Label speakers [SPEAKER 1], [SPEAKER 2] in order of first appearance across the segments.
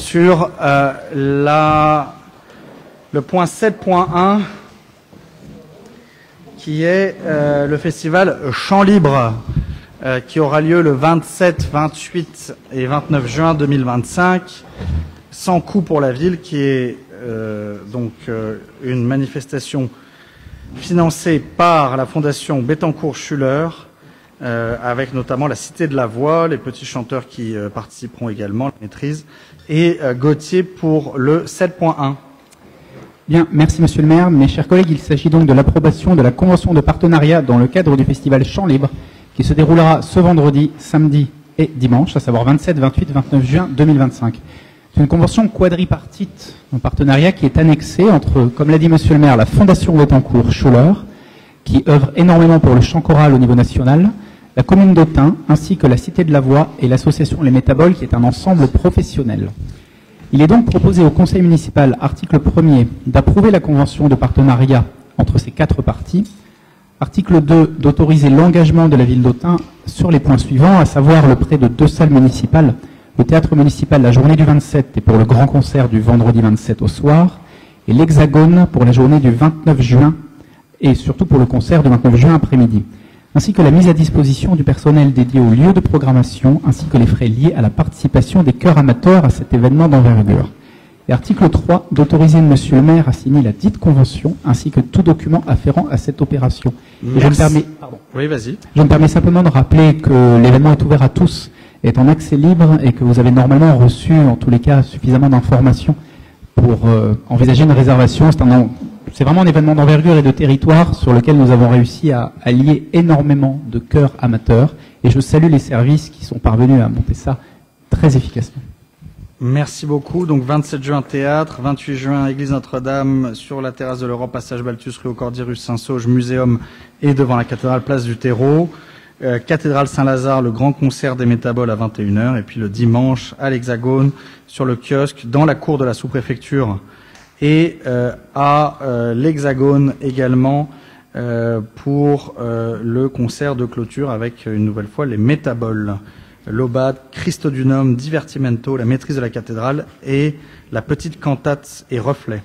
[SPEAKER 1] sur le point 7.1 qui est le festival Chant Libre qui aura lieu le 27, 28 et 29 juin 2025 sans coût pour la ville, qui est une manifestation financée par la fondation Bettencourt-Schuller, avec notamment la Cité de la Voix, les petits chanteurs qui participeront également, la maîtrise, et Gauthier pour le 7.1.
[SPEAKER 2] Bien, merci Monsieur le maire. Mes chers collègues, il s'agit donc de l'approbation de la convention de partenariat dans le cadre du festival Chant Libre, qui se déroulera ce vendredi, samedi et dimanche, à savoir 27, 28 et 29 juin 2025. C'est une convention quadripartite en partenariat qui est annexée entre, comme l'a dit Monsieur le maire, la Fondation Bettencourt-Schuller, qui œuvre énormément pour le chant choral au niveau national, la commune d'Autun, ainsi que la Cité de la Voix et l'association Les Métaboles, qui est un ensemble professionnel. Il est donc proposé au conseil municipal, article 1er, d'approuver la convention de partenariat entre ces quatre parties. Article 2, d'autoriser l'engagement de la ville d'Autun sur les points suivants, à savoir le prêt de 2 salles municipales, le théâtre municipal la journée du 27 et pour le grand concert du vendredi 27 au soir, et l'Hexagone pour la journée du 29 juin et surtout pour le concert du 29 juin après-midi, ainsi que la mise à disposition du personnel dédié au lieu de programmation, ainsi que les frais liés à la participation des chœurs amateurs à cet événement d'envergure. Et article 3, d'autoriser Monsieur le maire à signer la dite convention, ainsi que tout document afférent à cette opération. Et je me permets simplement de rappeler que l'événement est ouvert à tous, est en accès libre, et que vous avez normalement reçu, en tous les cas, suffisamment d'informations pour envisager une réservation. C'est vraiment un événement d'envergure et de territoire sur lequel nous avons réussi à lier énormément de chœurs amateurs, et je salue les services qui sont parvenus à monter ça très efficacement.
[SPEAKER 1] Merci beaucoup. Donc 27 juin théâtre, 28 juin église Notre-Dame, sur la terrasse de l'Europe, passage Balthus, rue au Cordier, rue Saint-Sauge, muséum et devant la cathédrale, place du Terreau. Cathédrale Saint-Lazare, le grand concert des Métaboles à 21h, et puis le dimanche à l'Hexagone, sur le kiosque, dans la cour de la sous-préfecture, et à l'Hexagone également pour le concert de clôture avec une nouvelle fois les Métaboles. L'Aubade, Christo Dunum, Divertimento, la maîtrise de la cathédrale et la petite cantate et reflet.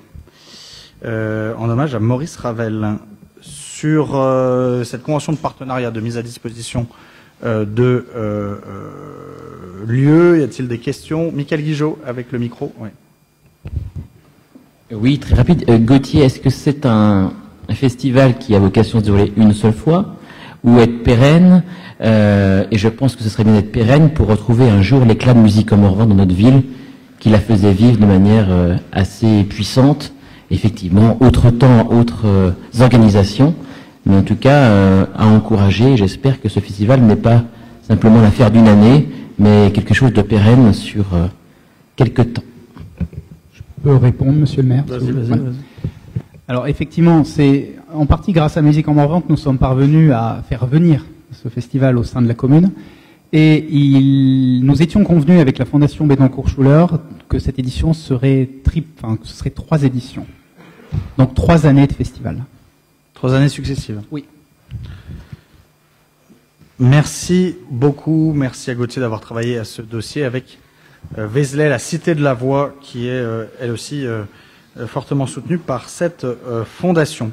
[SPEAKER 1] En hommage à Maurice Ravel. Sur cette convention de partenariat de mise à disposition de lieux, y a-t-il des questions? Michael Guigeot avec le micro. Oui.
[SPEAKER 3] Oui, très rapide. Gauthier, est-ce que c'est un festival qui a vocation à se dérouler une seule fois ou être pérenne? Et je pense que ce serait bien d'être pérenne pour retrouver un jour l'éclat de musique en Morvan dans notre ville, qui la faisait vivre de manière assez puissante. Effectivement, autre temps, autres organisations, mais en tout cas à encourager. J'espère que ce festival n'est pas simplement l'affaire d'une année, mais quelque chose de pérenne sur quelques temps.
[SPEAKER 2] Je peux répondre, Monsieur le maire?
[SPEAKER 1] Vas-y.
[SPEAKER 2] Alors effectivement, c'est en partie grâce à Musique en Morvan que nous sommes parvenus à faire venir ce festival au sein de la commune. Et nous étions convenus avec la Fondation Bettencourt-Schuller que cette édition serait ce serait 3 éditions. Donc 3 années de festival.
[SPEAKER 1] 3 années successives.
[SPEAKER 2] Oui.
[SPEAKER 1] Merci beaucoup. Merci à Gauthier d'avoir travaillé à ce dossier avec Vézelay, la Cité de la Voix, qui est elle aussi fortement soutenue par cette fondation.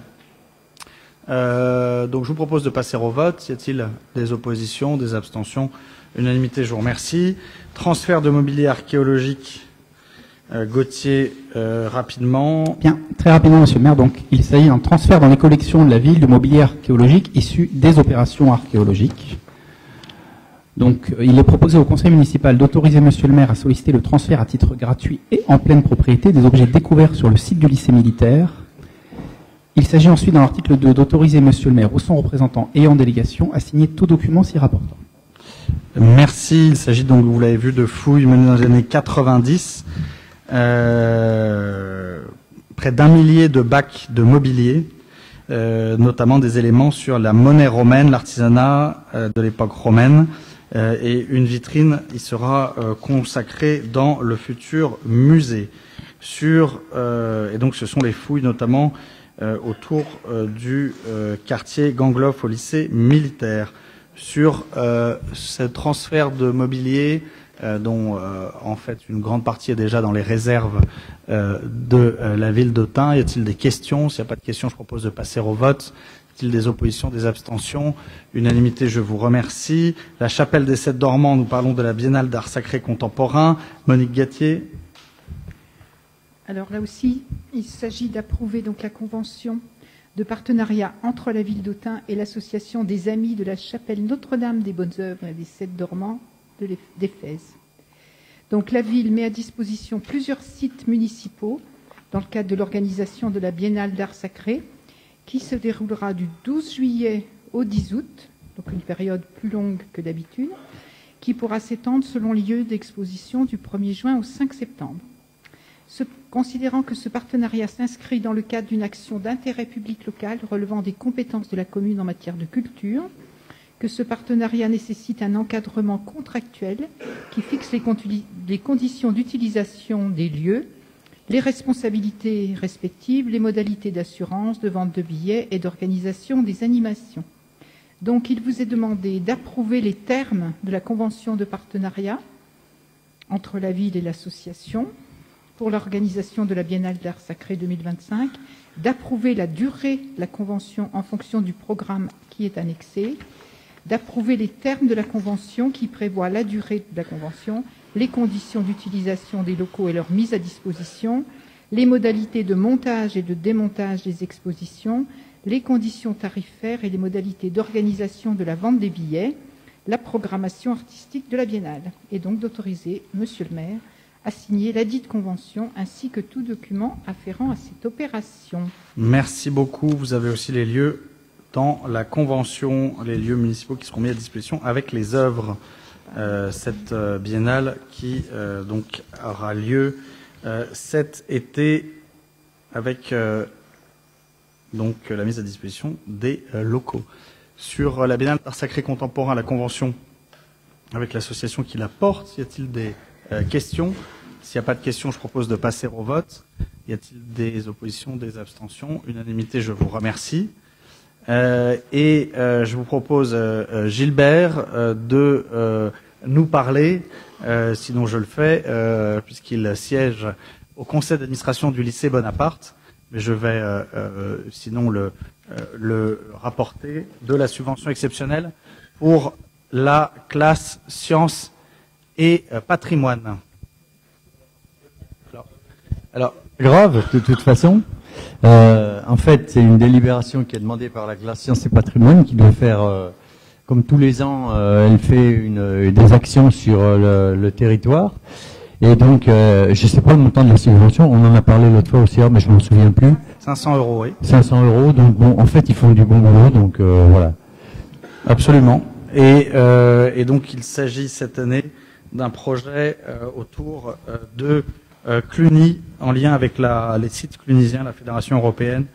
[SPEAKER 1] Donc je vous propose de passer au vote. Y a-t-il des oppositions, des abstentions? Unanimité, je vous remercie. Transfert de mobilier archéologique, Gauthier, rapidement.
[SPEAKER 2] Bien, très rapidement, Monsieur le maire. Donc, il s'agit d'un transfert dans les collections de la ville du mobilier archéologique issu des opérations archéologiques. Donc, il est proposé au conseil municipal d'autoriser Monsieur le maire à solliciter le transfert à titre gratuit et en pleine propriété des objets découverts sur le site du lycée militaire. Il s'agit ensuite dans l'article 2 d'autoriser Monsieur le maire ou son représentant et en délégation à signer tout document s'y rapportant.
[SPEAKER 1] Merci. Il s'agit donc, vous l'avez vu, de fouilles menées dans les années 90. Près d'1 millier de bacs de mobilier, notamment des éléments sur la monnaie romaine, l'artisanat de l'époque romaine, et une vitrine y sera consacrée dans le futur musée. Et donc ce sont les fouilles notamment autour du quartier Gangloff au lycée militaire. Sur ce transfert de mobilier, dont en fait une grande partie est déjà dans les réserves de la ville d'Autun. Y a-t-il des questions? S'il n'y a pas de questions, je propose de passer au vote. Y a-t-il des oppositions, des abstentions? Unanimité, je vous remercie. La chapelle des Sept Dormants, nous parlons de la Biennale d'art sacré contemporain. Monique Gattier.
[SPEAKER 4] Alors là aussi, il s'agit d'approuver donc la convention de partenariat entre la ville d'Autun et l'association des Amis de la chapelle Notre-Dame des Bonnes Œuvres et des Sept Dormants d'Éphèse. Donc la ville met à disposition plusieurs sites municipaux dans le cadre de l'organisation de la Biennale d'art sacré qui se déroulera du 12 juillet au 10 août, donc une période plus longue que d'habitude, qui pourra s'étendre selon les lieux d'exposition du 1er juin au 5 septembre. Considérant que ce partenariat s'inscrit dans le cadre d'une action d'intérêt public local relevant des compétences de la commune en matière de culture, que ce partenariat nécessite un encadrement contractuel qui fixe les conditions d'utilisation des lieux, les responsabilités respectives, les modalités d'assurance, de vente de billets et d'organisation des animations. Donc, il vous est demandé d'approuver les termes de la convention de partenariat entre la ville et l'association pour l'organisation de la Biennale d'art sacré 2025, d'approuver la durée de la convention en fonction du programme qui est annexé, d'approuver les termes de la convention qui prévoient la durée de la convention, les conditions d'utilisation des locaux et leur mise à disposition, les modalités de montage et de démontage des expositions, les conditions tarifaires et les modalités d'organisation de la vente des billets, la programmation artistique de la Biennale, et donc d'autoriser, Monsieur le maire, à signer ladite convention ainsi que tout document afférent à cette opération.
[SPEAKER 1] Merci beaucoup. Vous avez aussi les lieux dans la convention, les lieux municipaux qui seront mis à disposition avec les œuvres. Cette biennale qui donc aura lieu cet été avec donc la mise à disposition des locaux. Sur la Biennale d'art sacré contemporain, la convention avec l'association qui la porte, y a-t-il des questions? S'il n'y a pas de questions, je propose de passer au vote. Y a-t-il des oppositions, des abstentions? Unanimité, je vous remercie. Je vous propose, Gilbert, de nous parler, sinon je le fais, puisqu'il siège au conseil d'administration du lycée Bonaparte, mais je vais sinon le rapporter, de la subvention exceptionnelle pour la classe sciences et patrimoine.
[SPEAKER 5] Alors, grave, de toute façon. En fait, c'est une délibération qui est demandée par la classe sciences et patrimoine qui doit faire, comme tous les ans, elle fait des actions sur le territoire. Et donc, je ne sais pas le montant de la subvention, on en a parlé l'autre fois aussi, mais je ne m'en souviens plus.
[SPEAKER 1] 500 €, oui.
[SPEAKER 5] 500 €, donc bon, en fait, ils font du bon boulot, donc voilà.
[SPEAKER 1] Absolument. Et donc, il s'agit cette année d'un projet autour de Cluny, en lien avec les sites clunisiens, la Fédération européenne,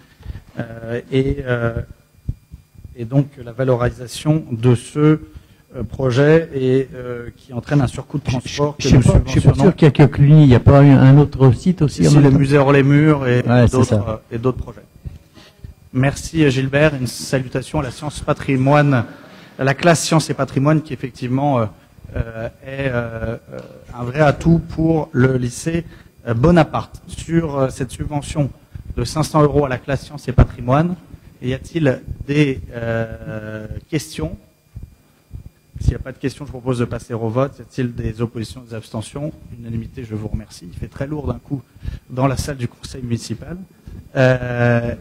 [SPEAKER 1] et donc la valorisation de ce projet et qui entraîne un surcoût de transport que nous subventionnons.
[SPEAKER 5] Je suis pas sûr qu'il n'y a que Cluny, il n'y a pas un autre site aussi?
[SPEAKER 1] Ici, les musées hors les murs et
[SPEAKER 5] ouais,
[SPEAKER 1] d'autres projets. Merci Gilbert, une salutation à la science patrimoine, à la classe sciences et patrimoine qui effectivement est un vrai atout pour le lycée Bonaparte. Sur cette subvention de 500 € à la classe sciences et patrimoine, y a-t-il des questions? S'il n'y a pas de questions, je propose de passer au vote. Y a-t-il des oppositions, des abstentions? Unanimité, je vous remercie. Il fait très lourd d'un coup dans la salle du conseil municipal. Ah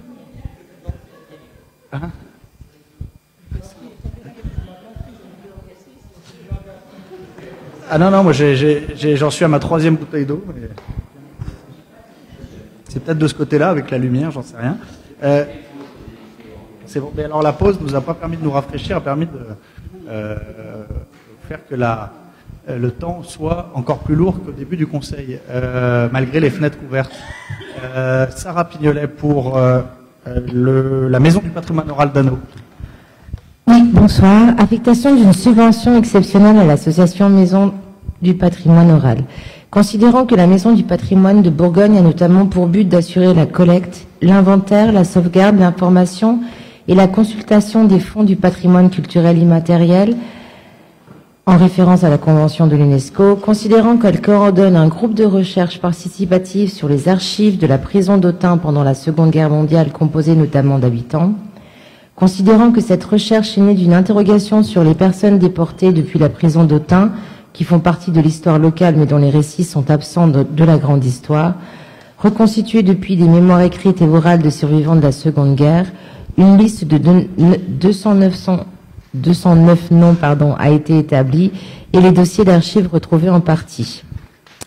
[SPEAKER 1] non, moi j'en suis à ma 3e bouteille d'eau. Mais... c'est peut-être de ce côté-là, avec la lumière, j'en sais rien. C'est bon. Mais alors la pause nous a pas permis de nous rafraîchir, a permis de faire que le temps soit encore plus lourd qu'au début du conseil, malgré les fenêtres ouvertes. Sarah Pignolet pour la Maison du patrimoine oral d'Anneau.
[SPEAKER 6] Oui, bonsoir. Affectation d'une subvention exceptionnelle à l'association Maison du patrimoine oral. Considérant que la Maison du patrimoine de Bourgogne a notamment pour but d'assurer la collecte, l'inventaire, la sauvegarde, l'information et la consultation des fonds du patrimoine culturel immatériel, en référence à la Convention de l'UNESCO, considérant qu'elle coordonne un groupe de recherche participative sur les archives de la prison d'Autun pendant la Seconde Guerre mondiale, composée notamment d'habitants, considérant que cette recherche est née d'une interrogation sur les personnes déportées depuis la prison d'Autun, qui font partie de l'histoire locale mais dont les récits sont absents de la grande histoire, reconstituée depuis des mémoires écrites et orales de survivants de la Seconde Guerre, une liste de 209 noms a été établie et les dossiers d'archives retrouvés en partie.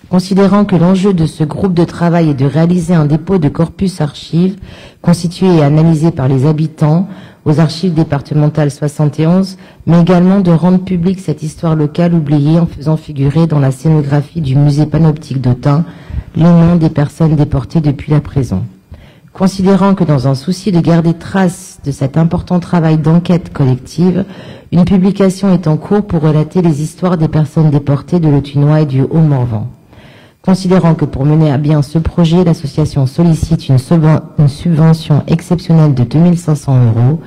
[SPEAKER 6] Considérant que l'enjeu de ce groupe de travail est de réaliser un dépôt de corpus archives constitué et analysé par les habitants aux archives départementales 71, mais également de rendre publique cette histoire locale oubliée en faisant figurer dans la scénographie du musée panoptique d'Autun les noms des personnes déportées depuis la prison. Considérant que dans un souci de garder trace de cet important travail d'enquête collective, une publication est en cours pour relater les histoires des personnes déportées de l'Autunois et du Haut-Morvan. Considérant que pour mener à bien ce projet, l'association sollicite une subvention exceptionnelle de 2500 €,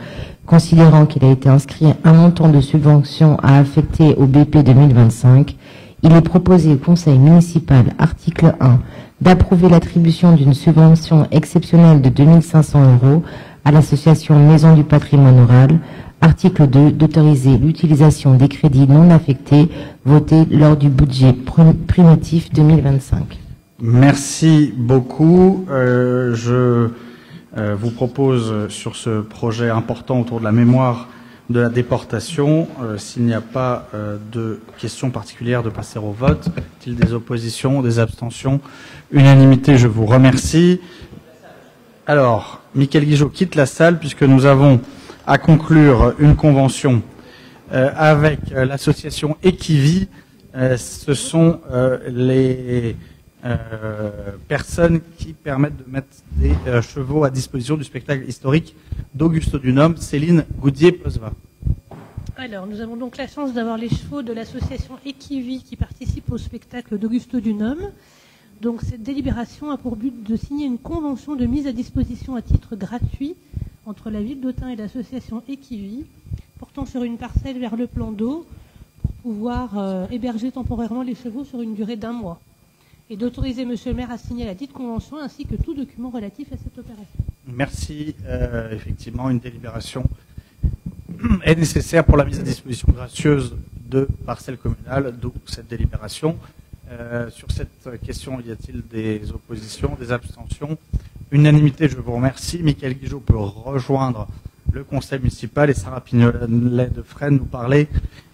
[SPEAKER 6] considérant qu'il a été inscrit un montant de subvention à affecter au BP 2025, il est proposé au Conseil municipal, article 1, d'approuver l'attribution d'une subvention exceptionnelle de 2500 € à l'association Maison du patrimoine oral, article 2, d'autoriser l'utilisation des crédits non affectés votés lors du budget primitif 2025.
[SPEAKER 1] Merci beaucoup. Je vous propose sur ce projet important autour de la mémoire de la déportation, s'il n'y a pas de questions particulières, de passer au vote. Est-il des oppositions, des abstentions? Unanimité, je vous remercie. Alors, Michael Guigeot quitte la salle puisque nous avons à conclure une convention avec l'association Equivi. Ce sont les personnes qui permettent de mettre des chevaux à disposition du spectacle historique d'Augusto Dunum. Céline Goudier-Posva.
[SPEAKER 7] Alors, nous avons donc la chance d'avoir les chevaux de l'association Equivi qui participent au spectacle d'Augusto Dunum. Donc, cette délibération a pour but de signer une convention de mise à disposition à titre gratuit entre la ville d'Autun et l'association Equivi, portant sur une parcelle vers le plan d'eau pour pouvoir héberger temporairement les chevaux sur une durée d'1 mois. Et d'autoriser Monsieur le maire à signer la dite convention ainsi que tout document relatif à cette opération.
[SPEAKER 1] Merci. Effectivement, une délibération est nécessaire pour la mise à disposition gracieuse de parcelles communales, d'où cette délibération. Sur cette question, y a-t-il des oppositions, des abstentions? Unanimité, je vous remercie. Michael Guigeot peut rejoindre le conseil municipal et Sarah Pignolet de Fresnes nous parler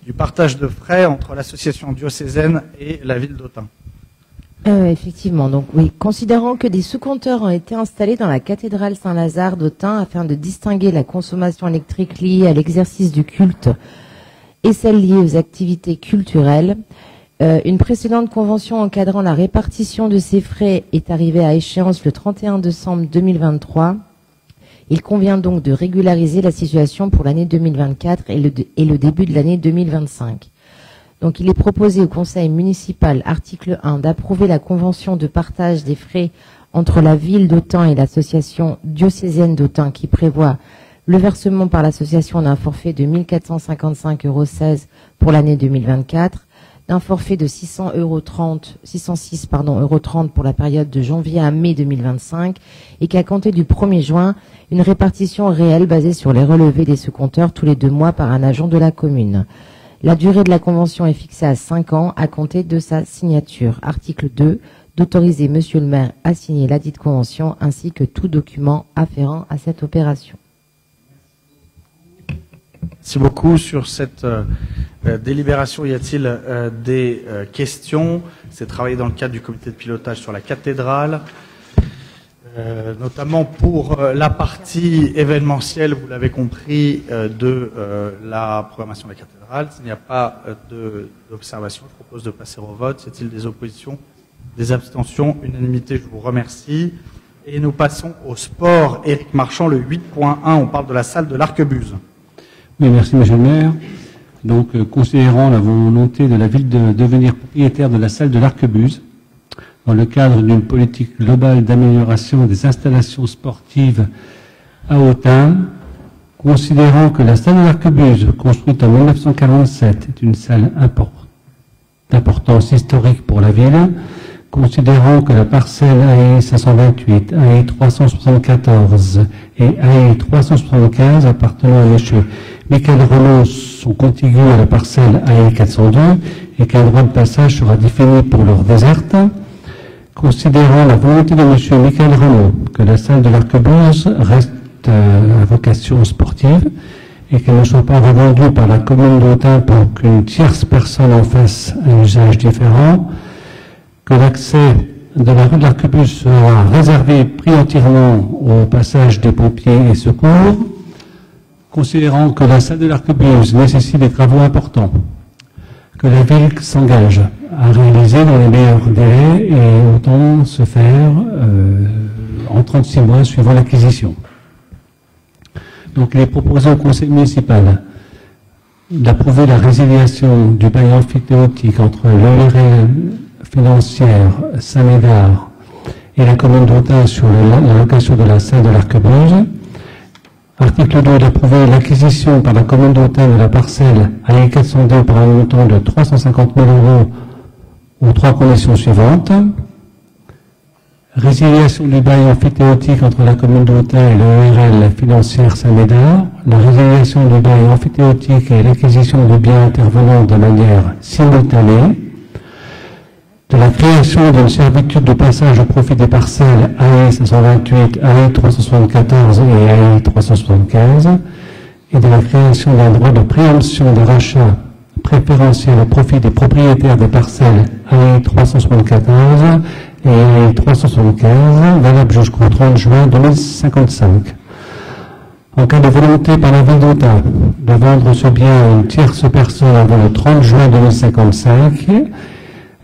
[SPEAKER 1] du partage de frais entre l'association diocésaine et la ville d'Autun.
[SPEAKER 6] Effectivement, donc oui, considérant que des sous-compteurs ont été installés dans la cathédrale Saint-Lazare d'Autun afin de distinguer la consommation électrique liée à l'exercice du culte et celle liée aux activités culturelles, une précédente convention encadrant la répartition de ces frais est arrivée à échéance le 31 décembre 2023. Il convient donc de régulariser la situation pour l'année 2024 et le début de l'année 2025. Donc, il est proposé au conseil municipal, article 1, d'approuver la convention de partage des frais entre la ville d'Autun et l'association diocésaine d'Autun qui prévoit le versement par l'association d'un forfait de 1 455,16 € pour l'année 2024, d'un forfait de 606,30 € pour la période de janvier à mai 2025 et qu'à compter du 1er juin, une répartition réelle basée sur les relevés des sous-compteurs tous les 2 mois par un agent de la commune. La durée de la convention est fixée à 5 ans à compter de sa signature. Article 2, d'autoriser Monsieur le maire à signer la dite convention ainsi que tout document afférent à cette opération.
[SPEAKER 1] Merci beaucoup. Sur cette délibération, y a-t-il des questions? C'est travaillé dans le cadre du comité de pilotage sur la cathédrale. Notamment pour la partie événementielle, vous l'avez compris, de la programmation de la cathédrale. S'il n'y a pas d'observation, je propose de passer au vote. Y a-t-il des oppositions, des abstentions? Unanimité, je vous remercie. Et nous passons au sport. Éric Marchand, le 8.1, on parle de la salle de l'Arquebuse.
[SPEAKER 8] Oui, merci Monsieur le maire. Donc, considérant la volonté de la ville de devenir propriétaire de la salle de l'Arquebuse, dans le cadre d'une politique globale d'amélioration des installations sportives à Autun, Considérant que la salle de l'Arquebuse, construite en 1947, est une salle d'importance historique pour la ville, considérant que la parcelle AE 528, AE 374 et AE 375 appartenant à M. Michael Renaud sont contigus à la parcelle AE 402 et qu'un droit de passage sera défini pour leur déserte, considérant la volonté de M. Michael Renaud que la salle de l'Arquebuse reste à vocation sportive et qu'elle ne soit pas revendue par la commune d'Autun pour qu'une tierce personne en fasse un usage différent, que l'accès de la rue de l'Arquebuse sera réservé prioritairement au passage des pompiers et secours, considérant que la salle de l'Arquebuse nécessite des travaux importants, que la ville s'engage à réaliser dans les meilleurs délais et autant se faire en 36 mois suivant l'acquisition. Donc il est proposé au conseil municipal d'approuver la résiliation du bail amphithéotique entre l'ORL financière Saint-Médard et la commune d'Autun sur la location de la salle de l'Arquebuse. Article 2, d'approuver l'acquisition par la commune d'Autun de la parcelle AE 402 par un montant de 350 000 € aux trois conditions suivantes. Résiliation du bail amphithéotique entre la commune d'Autun et l'ORL financière Saint-Médard. La résiliation du bail amphithéotique et l'acquisition de biens intervenant de manière simultanée. De la création d'une servitude de passage au profit des parcelles AE 528, AE 374 et AE 375, et de la création d'un droit de préemption de rachat préférentiel au profit des propriétaires des parcelles AE 374 et AE 375, valable jusqu'au 30 juin 2055. En cas de volonté par la ville d'Autun de vendre ce bien à une tierce personne avant le 30 juin 2055,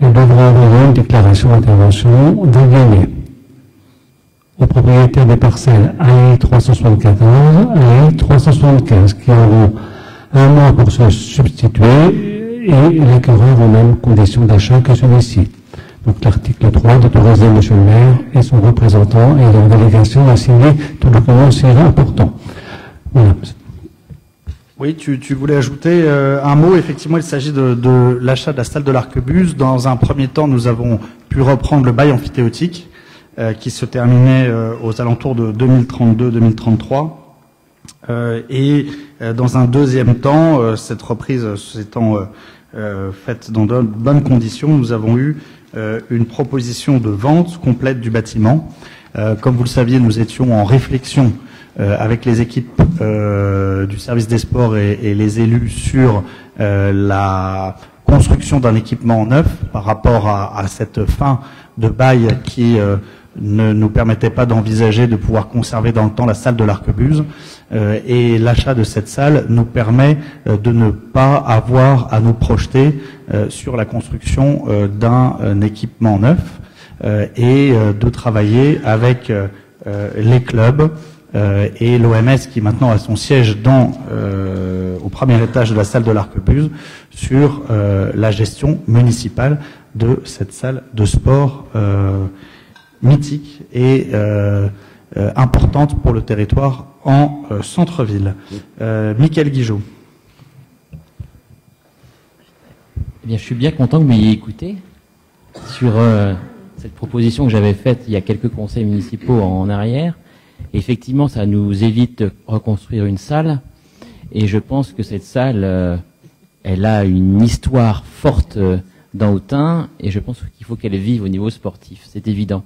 [SPEAKER 8] elle devra envoyer une déclaration d'intervention d'un année aux propriétaires des parcelles AE 374 et AE 375 qui auront un mois pour se substituer et l'acquéreur aux mêmes conditions d'achat que celui-ci. Donc l'article 3 d'autoriser M. le maire et son représentant et leur délégation à signer tout document si important. Voilà.
[SPEAKER 1] Oui, tu voulais ajouter un mot. Effectivement, il s'agit de l'achat de la salle de l'Arquebuse. Dans un premier temps, nous avons pu reprendre le bail amphithéotique qui se terminait aux alentours de 2032-2033. Et dans un deuxième temps, cette reprise s'étant faite dans de bonnes conditions, nous avons eu une proposition de vente complète du bâtiment. Comme vous le saviez, nous étions en réflexion avec les équipes du service des sports et les élus sur la construction d'un équipement neuf par rapport à cette fin de bail qui ne nous permettait pas d'envisager de pouvoir conserver dans le temps la salle de l'Arquebuse. Et l'achat de cette salle nous permet de ne pas avoir à nous projeter sur la construction d'un équipement neuf et de travailler avec les clubs et l'OMS qui maintenant a son siège au premier étage de la salle de l'Arquebuse sur la gestion municipale de cette salle de sport mythique et importante pour le territoire en centre-ville. Michael Guigeot.
[SPEAKER 3] Eh bien, je suis bien content que vous m'ayez écouté sur cette proposition que j'avais faite il y a quelques conseils municipaux en arrière. Effectivement, ça nous évite de reconstruire une salle, et je pense que cette salle, elle a une histoire forte dans Autun, et je pense qu'il faut qu'elle vive au niveau sportif, c'est évident.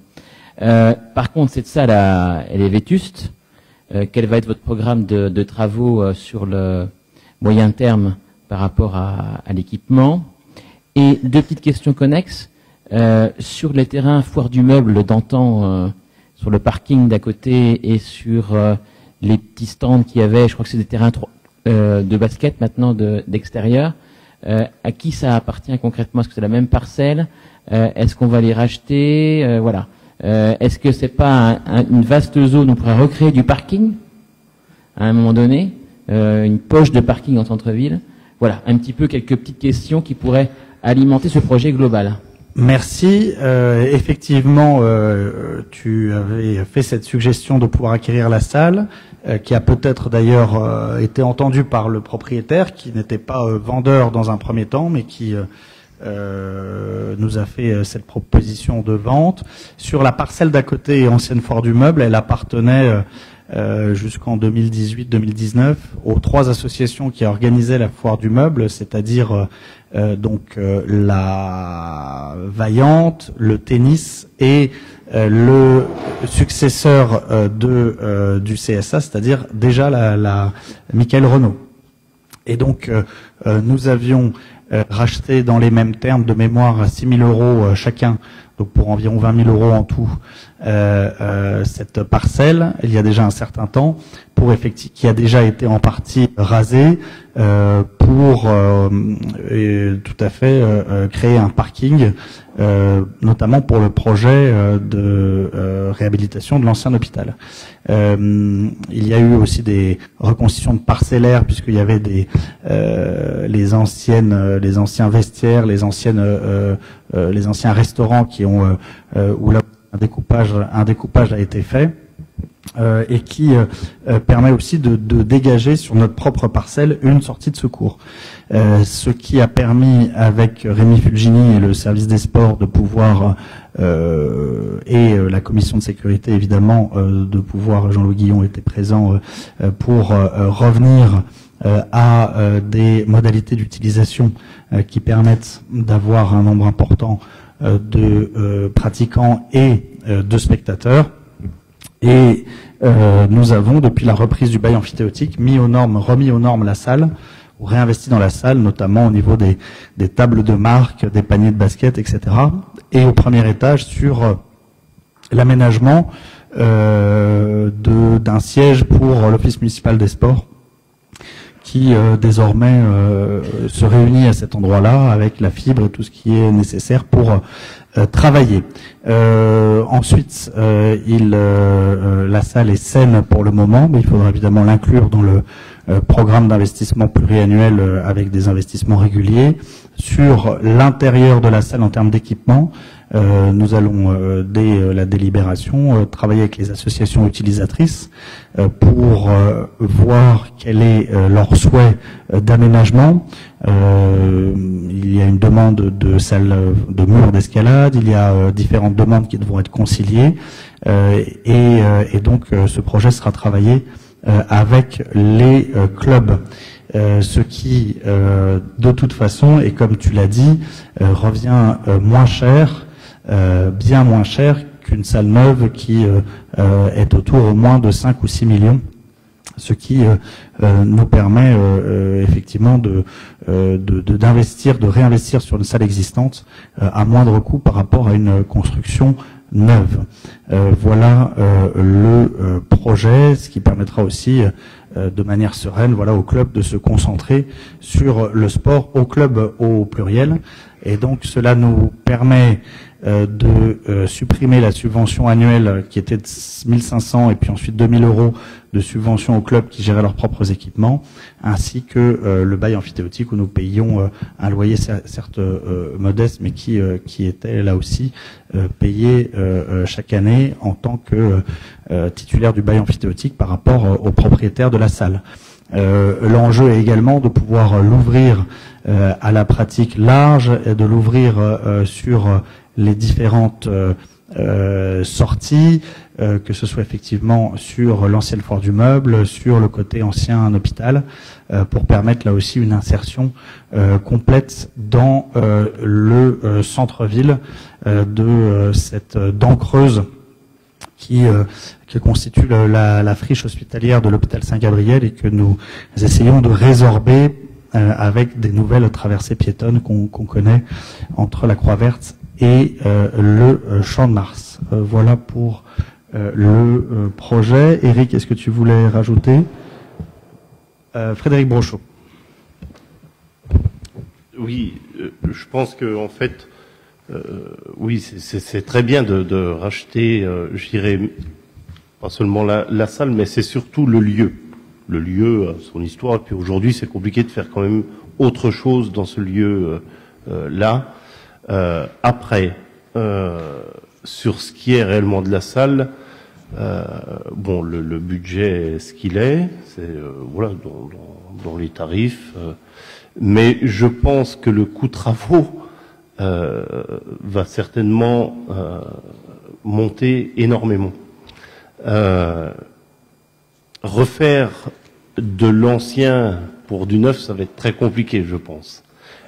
[SPEAKER 3] Par contre, cette salle, elle est vétuste. Quel va être votre programme de travaux sur le moyen terme par rapport à l'équipement? Et deux petites questions connexes. Sur les terrains foire du meuble d'antan, sur le parking d'à côté et sur les petits stands qu'il y avait, je crois que c'est des terrains de basket maintenant d'extérieur, à qui ça appartient concrètement? Est-ce que c'est la même parcelle? Est-ce qu'on va les racheter? Voilà. Est-ce que c'est pas une vaste zone où on pourrait recréer du parking à un moment donné, une poche de parking en centre-ville? Voilà, un petit peu quelques petites questions qui pourraient alimenter ce projet global.
[SPEAKER 1] Merci. Effectivement, tu avais fait cette suggestion de pouvoir acquérir la salle. qui a peut-être d'ailleurs été entendu par le propriétaire, qui n'était pas vendeur dans un premier temps, mais qui nous a fait cette proposition de vente. Sur la parcelle d'à côté, ancienne foire du meuble, elle appartenait jusqu'en 2018-2019 aux 3 associations qui organisaient la foire du meuble, c'est-à-dire la Vaillante, le Tennis et le successeur du CSA, c'est-à-dire déjà la Michael Renaud. Et donc nous avions racheté dans les mêmes termes de mémoire 6 000 € chacun, donc pour environ 20 000 € en tout, cette parcelle, il y a déjà un certain temps, qui a déjà été en partie rasée, pour tout à fait créer un parking, notamment pour le projet de réhabilitation de l'ancien hôpital. Il y a eu aussi des reconstitutions de parcellaires, puisqu'il y avait les anciens vestiaires, les anciens restaurants où là un découpage a été fait. Et qui permet aussi de dégager sur notre propre parcelle une sortie de secours. Ce qui a permis, avec Rémi Fulgini et le service des sports, de pouvoir, et la commission de sécurité évidemment, de pouvoir, Jean-Louis Guillon était présent, pour revenir à des modalités d'utilisation qui permettent d'avoir un nombre important de pratiquants et de spectateurs. Et nous avons, depuis la reprise du bail amphithéotique, remis aux normes la salle, ou réinvesti dans la salle, notamment au niveau des tables de marque, des paniers de basket, etc. Et au premier étage, sur l'aménagement d'un siège pour l'Office municipal des sports, qui désormais se réunit à cet endroit-là, avec la fibre et tout ce qui est nécessaire pour travailler. Ensuite, la salle est saine pour le moment, mais il faudra évidemment l'inclure dans le programme d'investissement pluriannuel avec des investissements réguliers. Sur l'intérieur de la salle en termes d'équipement, nous allons, dès la délibération, travailler avec les associations utilisatrices pour voir quel est leur souhait d'aménagement. Il y a une demande de salle de murs d'escalade, il y a différentes demandes qui devront être conciliées, et donc ce projet sera travaillé avec les clubs. Ce qui, de toute façon, et comme tu l'as dit, revient moins cher, bien moins cher qu'une salle neuve qui est autour au moins de 5 ou 6 millions, ce qui nous permet effectivement d'investir, de réinvestir sur une salle existante à moindre coût par rapport à une construction neuve. Voilà le projet, ce qui permettra aussi de manière sereine, au club de se concentrer sur le sport, au club au pluriel. Et donc cela nous permet de supprimer la subvention annuelle qui était de 1 500 et puis ensuite 2 000 € de subvention aux clubs qui géraient leurs propres équipements, ainsi que le bail amphithéotique où nous payions un loyer certes modeste, mais qui était là aussi payé chaque année en tant que titulaire du bail amphithéotique par rapport aux propriétaires de la salle. L'enjeu est également de pouvoir l'ouvrir à la pratique large et de l'ouvrir sur les différentes sorties, que ce soit effectivement sur l'ancienne foire du meuble, sur le côté ancien hôpital, pour permettre là aussi une insertion complète dans le centre-ville de cette dent creuse qui constitue la friche hospitalière de l'hôpital Saint-Gabriel et que nous essayons de résorber avec des nouvelles traversées piétonnes qu'on connaît entre la Croix-Verte et le Champ de Mars. Voilà pour le projet. Eric, est-ce que tu voulais rajouter? Frédéric Brochot.
[SPEAKER 9] Oui, je pense que en fait, oui, c'est très bien de racheter, je dirais, pas seulement la salle, mais c'est surtout le lieu. Le lieu a son histoire, et puis aujourd'hui, c'est compliqué de faire quand même autre chose dans ce lieu-là. Après, sur ce qui est réellement de la salle, Bon, le budget est ce qu'il est, c'est voilà dans les tarifs, mais je pense que le coût travaux va certainement monter énormément. Refaire de l'ancien pour du neuf, ça va être très compliqué, je pense.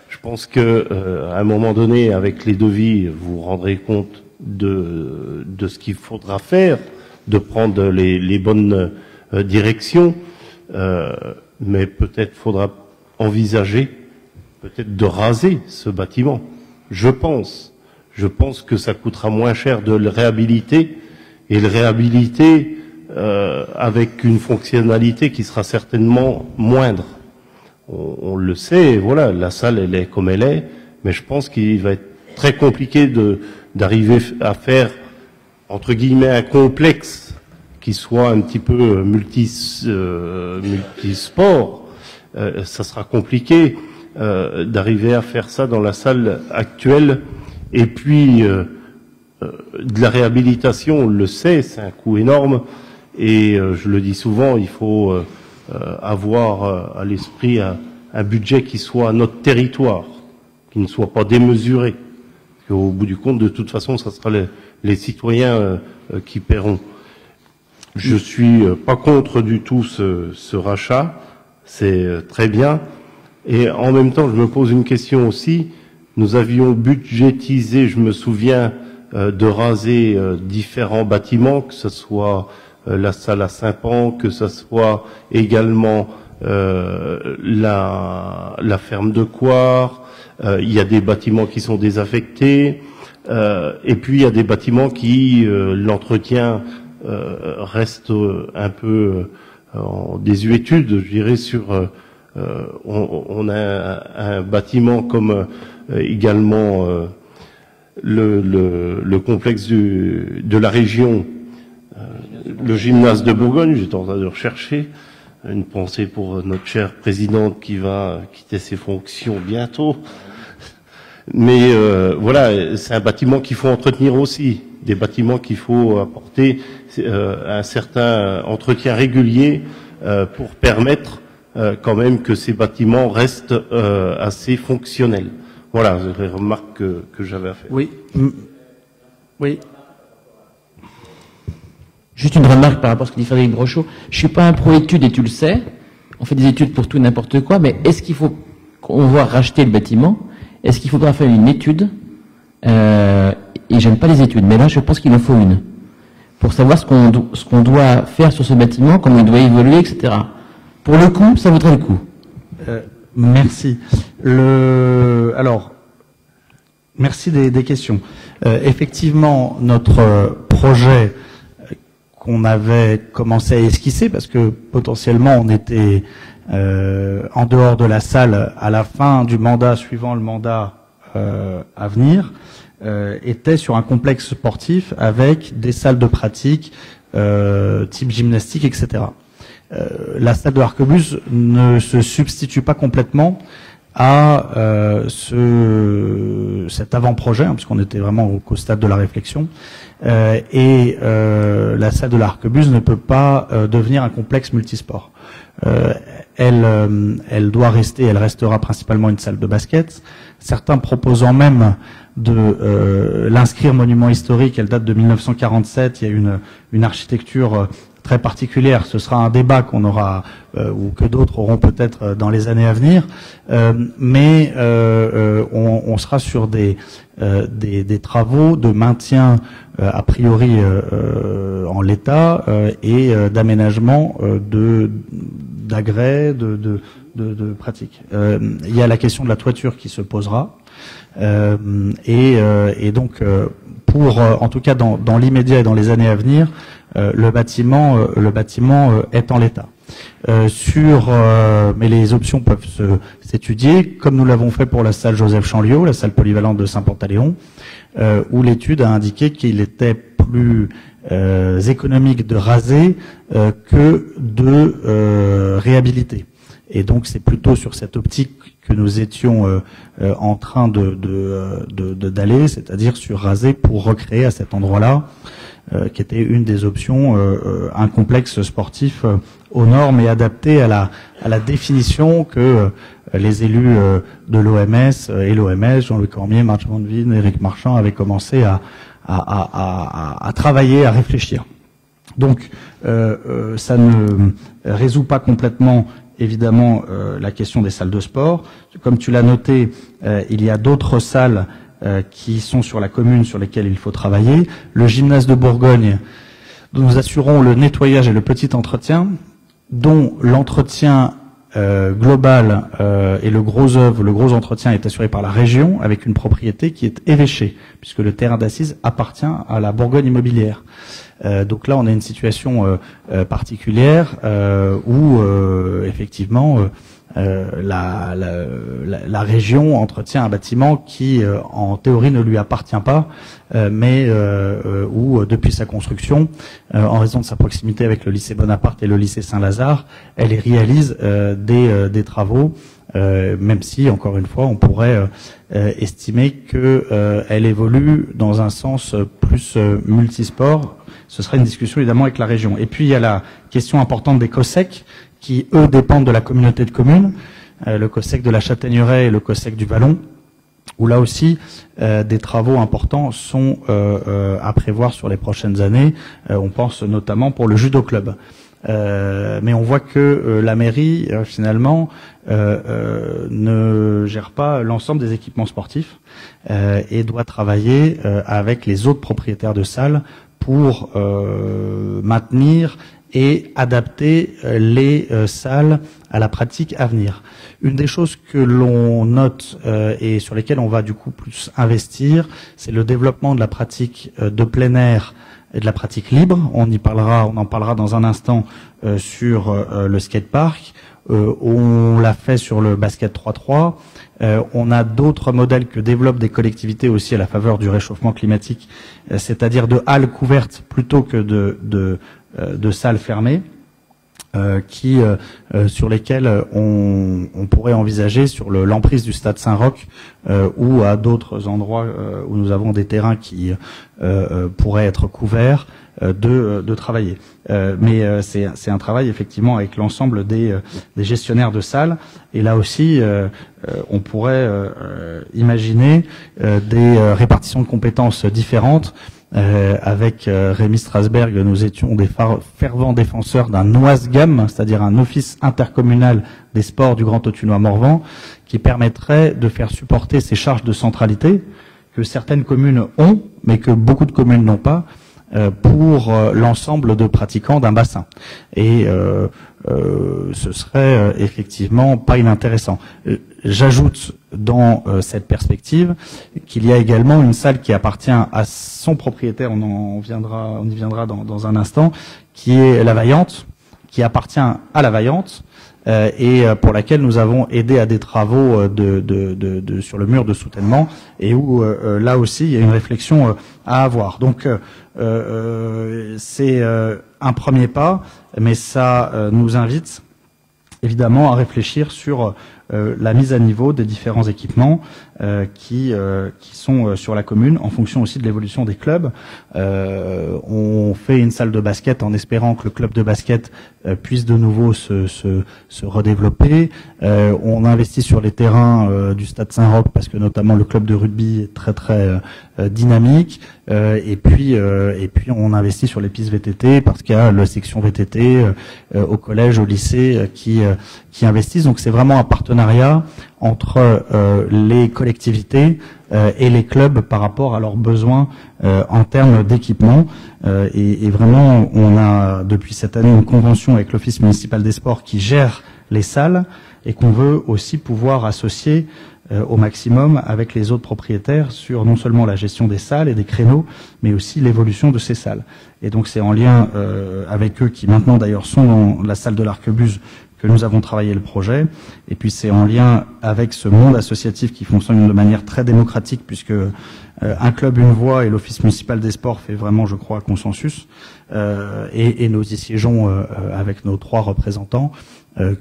[SPEAKER 9] Je pense que à un moment donné, avec les devis, vous vous rendrez compte de ce qu'il faudra faire, de prendre les bonnes directions, mais peut-être faudra envisager peut-être de raser ce bâtiment. Je pense que ça coûtera moins cher de le réhabiliter, et le réhabiliter avec une fonctionnalité qui sera certainement moindre. On le sait, voilà, la salle elle est comme elle est, mais je pense qu'il va être très compliqué d'arriver à faire entre guillemets un complexe qui soit un petit peu multisport. Ça sera compliqué d'arriver à faire ça dans la salle actuelle. Et puis de la réhabilitation, on le sait, c'est un coût énorme. Et je le dis souvent, il faut avoir à l'esprit un budget qui soit à notre territoire, qui ne soit pas démesuré. Au bout du compte, de toute façon, ça sera les citoyens qui paieront. Je suis pas contre du tout ce rachat, c'est très bien. Et en même temps, je me pose une question aussi. Nous avions budgétisé, je me souviens, de raser différents bâtiments, que ce soit la salle à Saint-Pan, que ce soit également la ferme de Coire. Il y a des bâtiments qui sont désaffectés, et puis il y a des bâtiments qui l'entretien reste un peu en désuétude, je dirais. On a un bâtiment comme également le complexe de la région, le gymnase de Bourgogne. J'étais en train de rechercher. Une pensée pour notre chère présidente qui va quitter ses fonctions bientôt. Mais voilà, c'est un bâtiment qu'il faut entretenir aussi, des bâtiments qu'il faut apporter un certain entretien régulier pour permettre quand même que ces bâtiments restent assez fonctionnels. Voilà, c'est les remarques que j'avais à faire.
[SPEAKER 1] Oui. Oui.
[SPEAKER 3] Juste une remarque par rapport à ce que dit Frédéric Brochot. Je suis pas un pro-études et tu le sais. On fait des études pour tout et n'importe quoi, mais est-ce qu'il faut qu'on voit racheter le bâtiment? Est-ce qu'il faudra faire une étude? Et j'aime pas les études, mais là je pense qu'il en faut une. Pour savoir ce qu'on doit faire sur ce bâtiment, comment il doit évoluer, etc. Pour le coup, ça vaudrait le coup.
[SPEAKER 1] Merci. Alors, merci des questions. Effectivement, notre projet qu'on avait commencé à esquisser, parce que potentiellement on était en dehors de la salle à la fin du mandat, suivant le mandat à venir, était sur un complexe sportif avec des salles de pratique type gymnastique, etc. La salle de l'Arquebuse ne se substitue pas complètement à cet avant-projet, hein, puisqu'on était vraiment au stade de la réflexion, et la salle de l'Arquebuse ne peut pas devenir un complexe multisport. Elle doit rester, elle restera principalement une salle de basket, certains proposant même de l'inscrire monument historique. Elle date de 1947, il y a une architecture très particulière. Ce sera un débat qu'on aura ou que d'autres auront peut-être dans les années à venir, mais on sera sur des travaux de maintien a priori en l'état et d'aménagement d'agrès, de pratiques. Il y a la question de la toiture qui se posera, et donc pour en tout cas dans l'immédiat et dans les années à venir, le bâtiment est en l'état. Mais les options peuvent s'étudier, comme nous l'avons fait pour la salle Joseph Chanliot, la salle polyvalente de Saint-Pantaléon, où l'étude a indiqué qu'il était plus économique de raser que de réhabiliter. Et donc c'est plutôt sur cette optique que nous étions en train d'aller, c'est-à-dire sur raser pour recréer à cet endroit-là qui était une des options, un complexe sportif aux normes et adapté à la définition que les élus de l'OMS et l'OMS, Jean-Luc Cormier, Marc Van Veen, Éric Marchand, avaient commencé à travailler, à réfléchir. Donc, ça ne résout pas complètement, évidemment, la question des salles de sport. Comme tu l'as noté, il y a d'autres salles qui sont sur la commune sur lesquelles il faut travailler. Le gymnase de Bourgogne, dont nous assurons le nettoyage et le petit entretien, dont l'entretien global et le gros entretien est assuré par la région avec une propriété qui est évêchée, puisque le terrain d'assises appartient à la Bourgogne immobilière. Donc là, on a une situation particulière où effectivement la région entretient un bâtiment qui, en théorie, ne lui appartient pas, mais où, depuis sa construction, en raison de sa proximité avec le lycée Bonaparte et le lycée Saint-Lazare, elle y réalise des travaux, même si, encore une fois, on pourrait estimer qu'elle évolue dans un sens plus multisport. Ce sera une discussion évidemment avec la région. Et puis il y a la question importante des COSEC, qui eux dépendent de la communauté de communes, le COSEC de la Châtaigneraie et le COSEC du Vallon, où là aussi des travaux importants sont à prévoir sur les prochaines années. On pense notamment pour le judo club. Mais on voit que la mairie finalement ne gère pas l'ensemble des équipements sportifs et doit travailler avec les autres propriétaires de salles pour maintenir et adapter les salles à la pratique à venir. Une des choses que l'on note et sur lesquelles on va du coup plus investir, c'est le développement de la pratique de plein air et de la pratique libre. On en parlera dans un instant sur le skatepark. On l'a fait sur le basket 3-3. On a d'autres modèles que développent des collectivités aussi à la faveur du réchauffement climatique, c'est-à-dire de halles couvertes plutôt que de salles fermées, sur lesquelles on pourrait envisager sur l'emprise du stade Saint-Roch ou à d'autres endroits où nous avons des terrains qui pourraient être couverts de travailler. Mais c'est un travail effectivement avec l'ensemble des gestionnaires de salles. Et là aussi, on pourrait imaginer des répartitions de compétences différentes. Avec Rémi Strasberg, nous étions des fervents défenseurs d'un OASGAM, c'est-à-dire un office intercommunal des sports du Grand Autunois-Morvan, qui permettrait de faire supporter ces charges de centralité que certaines communes ont, mais que beaucoup de communes n'ont pas, pour l'ensemble de pratiquants d'un bassin. Et ce serait effectivement pas inintéressant. J'ajoute dans cette perspective qu'il y a également une salle qui appartient à son propriétaire, on y viendra dans un instant, qui est la Vaillante, qui appartient à la Vaillante, et pour laquelle nous avons aidé à des travaux sur le mur de soutènement, et où là aussi il y a une réflexion à avoir. Donc c'est un premier pas, mais ça nous invite évidemment à réfléchir sur la mise à niveau des différents équipements qui sont sur la commune, en fonction aussi de l'évolution des clubs. On fait une salle de basket en espérant que le club de basket puisse de nouveau se redévelopper. On investit sur les terrains du stade Saint-Roch parce que notamment le club de rugby est très très dynamique. Et puis on investit sur les pistes VTT parce qu'il y a la section VTT au collège, au lycée qui investissent. Donc c'est vraiment un partenariat entre les collectivités et les clubs par rapport à leurs besoins en termes d'équipement. Et vraiment, on a depuis cette année une convention avec l'Office municipal des sports qui gère les salles et qu'on veut aussi pouvoir associer au maximum avec les autres propriétaires sur non seulement la gestion des salles et des créneaux, mais aussi l'évolution de ces salles. Et donc c'est en lien avec eux qui maintenant d'ailleurs sont dans la salle de l'Arquebuse que nous avons travaillé le projet. Et puis c'est en lien avec ce monde associatif qui fonctionne de manière très démocratique, puisque un club, une voix, et l'Office municipal des sports fait vraiment, je crois, consensus. Et nous y siégeons avec nos 3 représentants.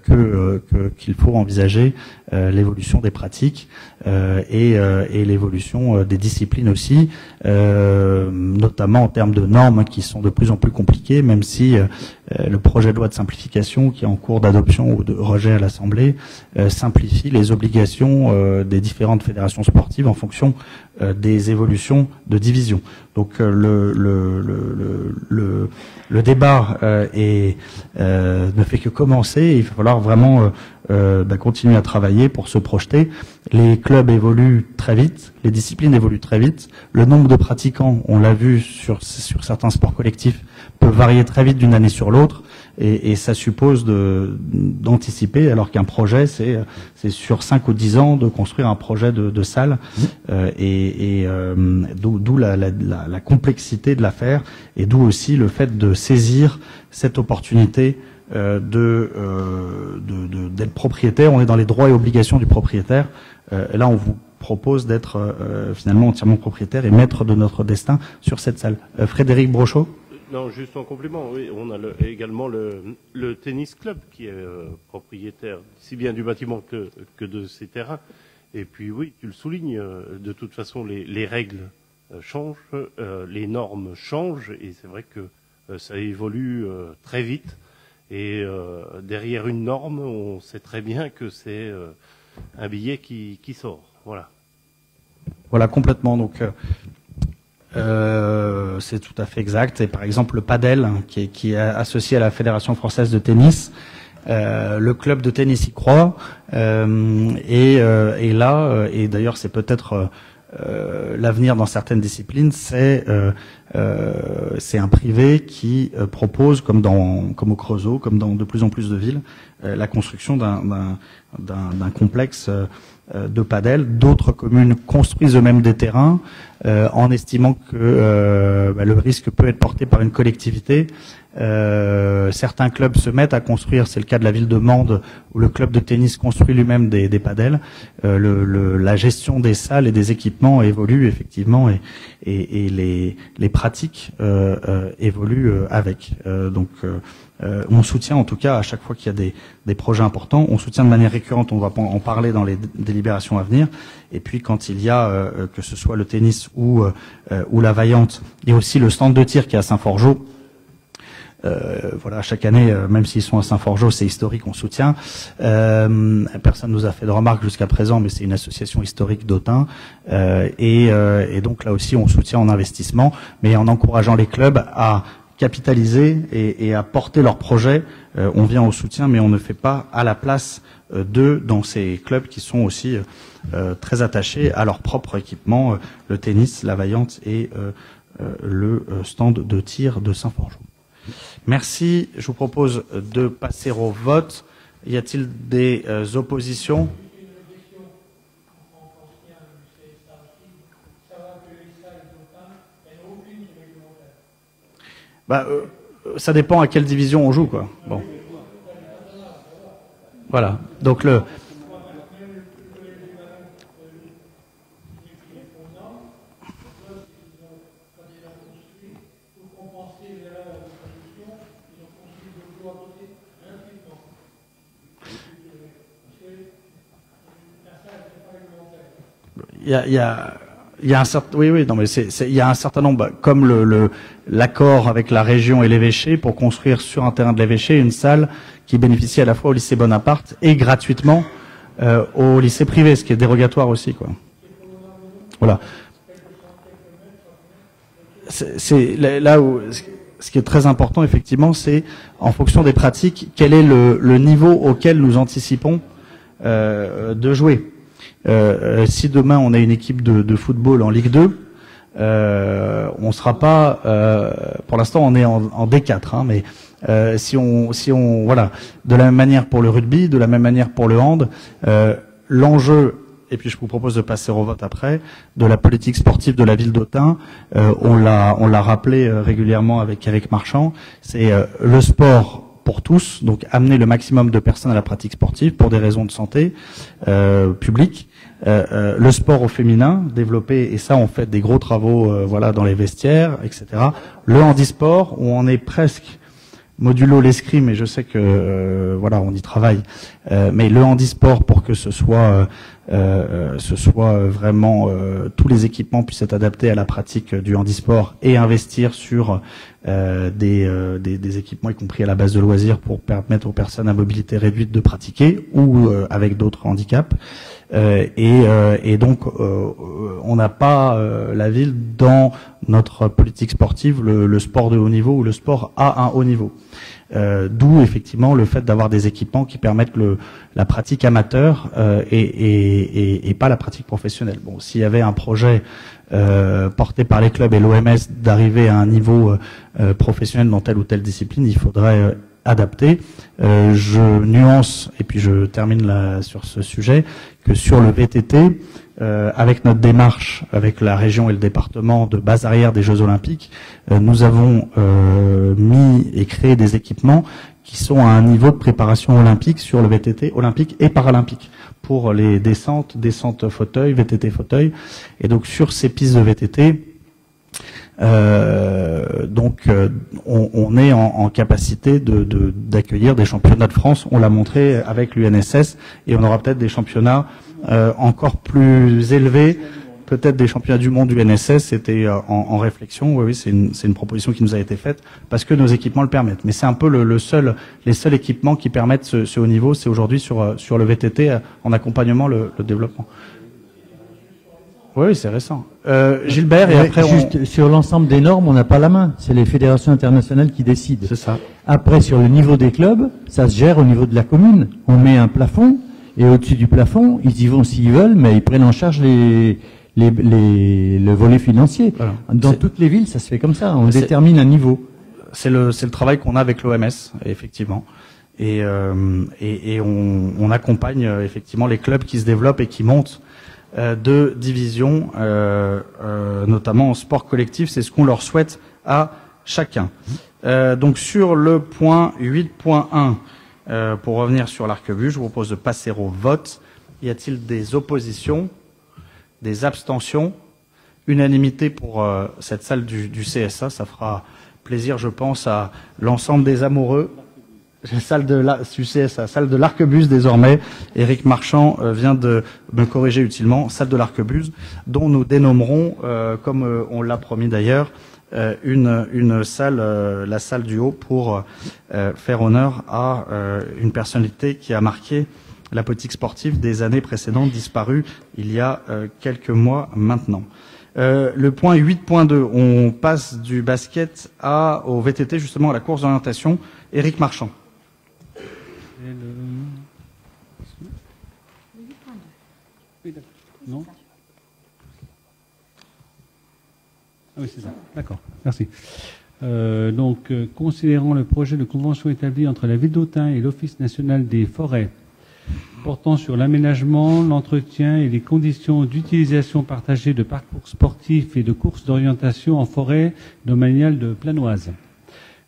[SPEAKER 1] Qu'il faut envisager l'évolution des pratiques et l'évolution des disciplines aussi, notamment en termes de normes qui sont de plus en plus compliquées, même si le projet de loi de simplification qui est en cours d'adoption ou de rejet à l'Assemblée simplifie les obligations des différentes fédérations sportives en fonction des évolutions de division. Donc le débat ne fait que commencer. Il va falloir vraiment continuer à travailler pour se projeter. Les clubs évoluent très vite, les disciplines évoluent très vite. Le nombre de pratiquants, on l'a vu sur certains sports collectifs, peut varier très vite d'une année sur l'autre, et ça suppose d'anticiper, alors qu'un projet, c'est sur 5 ou 10 ans de construire un projet de salle, d'où la complexité de l'affaire, et d'où aussi le fait de saisir cette opportunité d'être propriétaire. On est dans les droits et obligations du propriétaire. Et là, on vous propose d'être finalement entièrement propriétaire et maître de notre destin sur cette salle. Frédéric Brochot.
[SPEAKER 9] Non, juste en complément, oui, on a également le tennis club qui est propriétaire si bien du bâtiment que de ses terrains. Et puis oui, tu le soulignes, de toute façon les règles changent, les normes changent, et c'est vrai que ça évolue très vite. Et derrière une norme, on sait très bien que c'est un billet qui sort. Voilà.
[SPEAKER 1] Voilà, complètement. Donc c'est tout à fait exact. Et par exemple, le padel, qui est associé à la Fédération française de tennis, le club de tennis y croit. Et là, et d'ailleurs, c'est peut-être l'avenir dans certaines disciplines, c'est un privé qui propose, comme au Creusot, comme dans de plus en plus de villes, la construction d'un complexe de padel. D'autres communes construisent eux-mêmes des terrains en estimant que le risque peut être porté par une collectivité. Certains clubs se mettent à construire, c'est le cas de la ville de Mende, où le club de tennis construit lui-même des padels. La gestion des salles et des équipements évolue effectivement, et les pratiques évoluent avec. Donc on soutient en tout cas à chaque fois qu'il y a des projets importants, on soutient de manière récurrente, on va en parler dans les délibérations à venir. Et puis quand il y a, que ce soit le tennis ou la Vaillante, et aussi le stand de tir qui est à Saint-Forgeau, voilà, chaque année, même s'ils sont à Saint-Forgeau, c'est historique, on soutient. Personne nous a fait de remarques jusqu'à présent, mais c'est une association historique d'Autun. Et donc là aussi, on soutient en investissement, mais en encourageant les clubs à capitaliser et à porter leurs projets. On vient au soutien, mais on ne fait pas à la place d'eux dans ces clubs qui sont aussi très attachés à leur propre équipement, le tennis, la Vaillante et le stand de tir de Saint-Forgeau. Merci. Je vous propose de passer au vote. Y a-t-il des oppositions ? Ça dépend à quelle division on joue, quoi. Bon. Voilà. Donc il y a un certain, oui, non, mais il y a un certain nombre, comme l'accord avec la région et l'évêché pour construire sur un terrain de l'évêché une salle qui bénéficie à la fois au lycée Bonaparte et gratuitement au lycée privé, ce qui est dérogatoire aussi, quoi. Voilà. C'est là où ce qui est très important, effectivement, c'est en fonction des pratiques, quel est le niveau auquel nous anticipons de jouer. Si demain on a une équipe de football en Ligue 2, on sera pas, pour l'instant on est en D4, hein, mais si on voilà, de la même manière pour le rugby, de la même manière pour le hand, l'enjeu, et puis je vous propose de passer au vote après, de la politique sportive de la ville d'Autun, on l'a rappelé régulièrement avec Eric Marchand, c'est le sport pour tous, donc amener le maximum de personnes à la pratique sportive pour des raisons de santé publique. Le sport au féminin, développer, et ça on fait des gros travaux voilà dans les vestiaires, etc. Le handisport, où on est presque modulo l'escrime, et je sais que voilà on y travaille, mais le handisport pour que ce soit vraiment tous les équipements puissent être adaptés à la pratique du handisport et investir sur des équipements y compris à la base de loisirs pour permettre aux personnes à mobilité réduite de pratiquer ou avec d'autres handicaps. Et donc on n'a pas la ville dans notre politique sportive le sport de haut niveau ou le sport à un haut niveau. D'où effectivement le fait d'avoir des équipements qui permettent la pratique amateur et pas la pratique professionnelle. Bon, s'il y avait un projet porté par les clubs et l'OMS d'arriver à un niveau professionnel dans telle ou telle discipline, il faudrait adapter. Je nuance, et puis je termine sur ce sujet, que sur le VTT, avec notre démarche avec la région et le département de base arrière des Jeux Olympiques, nous avons mis et créé des équipements qui sont à un niveau de préparation olympique sur le VTT olympique et paralympique pour les descentes fauteuil, VTT fauteuil. Et donc sur ces pistes de VTT, on est en capacité d'accueillir des championnats de France. On l'a montré avec l'UNSS, et on aura peut-être des championnats encore plus élevés, peut-être des championnats du monde du NSS. C'était en réflexion. Oui, c'est une proposition qui nous a été faite parce que nos équipements le permettent. Mais c'est un peu les seuls équipements qui permettent ce haut niveau. C'est aujourd'hui sur le VTT en accompagnement le développement. Oui, c'est récent. Gilbert, et après
[SPEAKER 5] juste sur l'ensemble des normes, on n'a pas la main. C'est les fédérations internationales qui décident.
[SPEAKER 1] C'est ça.
[SPEAKER 5] Après, sur le niveau des clubs, ça se gère au niveau de la commune. On met un plafond, et au-dessus du plafond, ils y vont s'ils veulent, mais ils prennent en charge le volet financier.
[SPEAKER 1] Voilà.
[SPEAKER 5] Dans toutes les villes, ça se fait comme ça. On détermine un niveau.
[SPEAKER 1] C'est le travail qu'on a avec l'OMS, effectivement. Et on accompagne effectivement les clubs qui se développent et qui montent de divisions, notamment en sport collectif. C'est ce qu'on leur souhaite à chacun. Donc sur le point 8.1, pour revenir sur l'Arquebuse, je vous propose de passer au vote. Y a-t-il des oppositions, des abstentions? Unanimité pour cette salle du CSA. Ça fera plaisir, je pense, à l'ensemble des amoureux. Salle du CSA, salle de l'Arquebuse désormais. Éric Marchand vient de me corriger utilement. Salle de l'Arquebuse, dont nous dénommerons, comme on l'a promis d'ailleurs, une salle, la salle du Haut, pour faire honneur à une personnalité qui a marqué la politique sportive des années précédentes, disparue il y a quelques mois maintenant. Le point 8.2, on passe du basket au VTT, justement à la course d'orientation. Éric Marchand.
[SPEAKER 8] Non. Ah oui, c'est ça. D'accord. Merci. Considérant le projet de convention établi entre la ville d'Autun et l'Office national des forêts portant sur l'aménagement, l'entretien et les conditions d'utilisation partagée de parcours sportifs et de courses d'orientation en forêt domaniale de Planoise.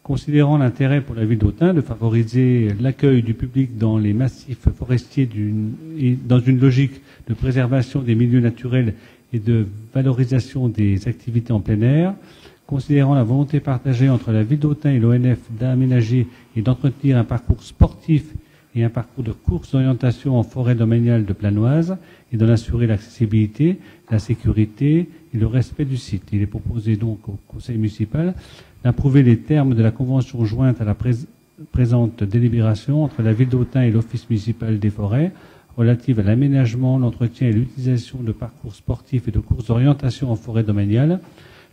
[SPEAKER 8] Considérant l'intérêt pour la ville d'Autun de favoriser l'accueil du public dans les massifs forestiers dans une logique de préservation des milieux naturels et de valorisation des activités en plein air, considérant la volonté partagée entre la ville d'Autun et l'ONF d'aménager et d'entretenir un parcours sportif et un parcours de course d'orientation en forêt domaniale de Planoise et d'en assurer l'accessibilité, la sécurité et le respect du site. Il est proposé donc au conseil municipal d'approuver les termes de la convention jointe à la présente délibération entre la ville d'Autun et l'Office municipal des forêts relative à l'aménagement, l'entretien et l'utilisation de parcours sportifs et de courses d'orientation en forêt domaniale,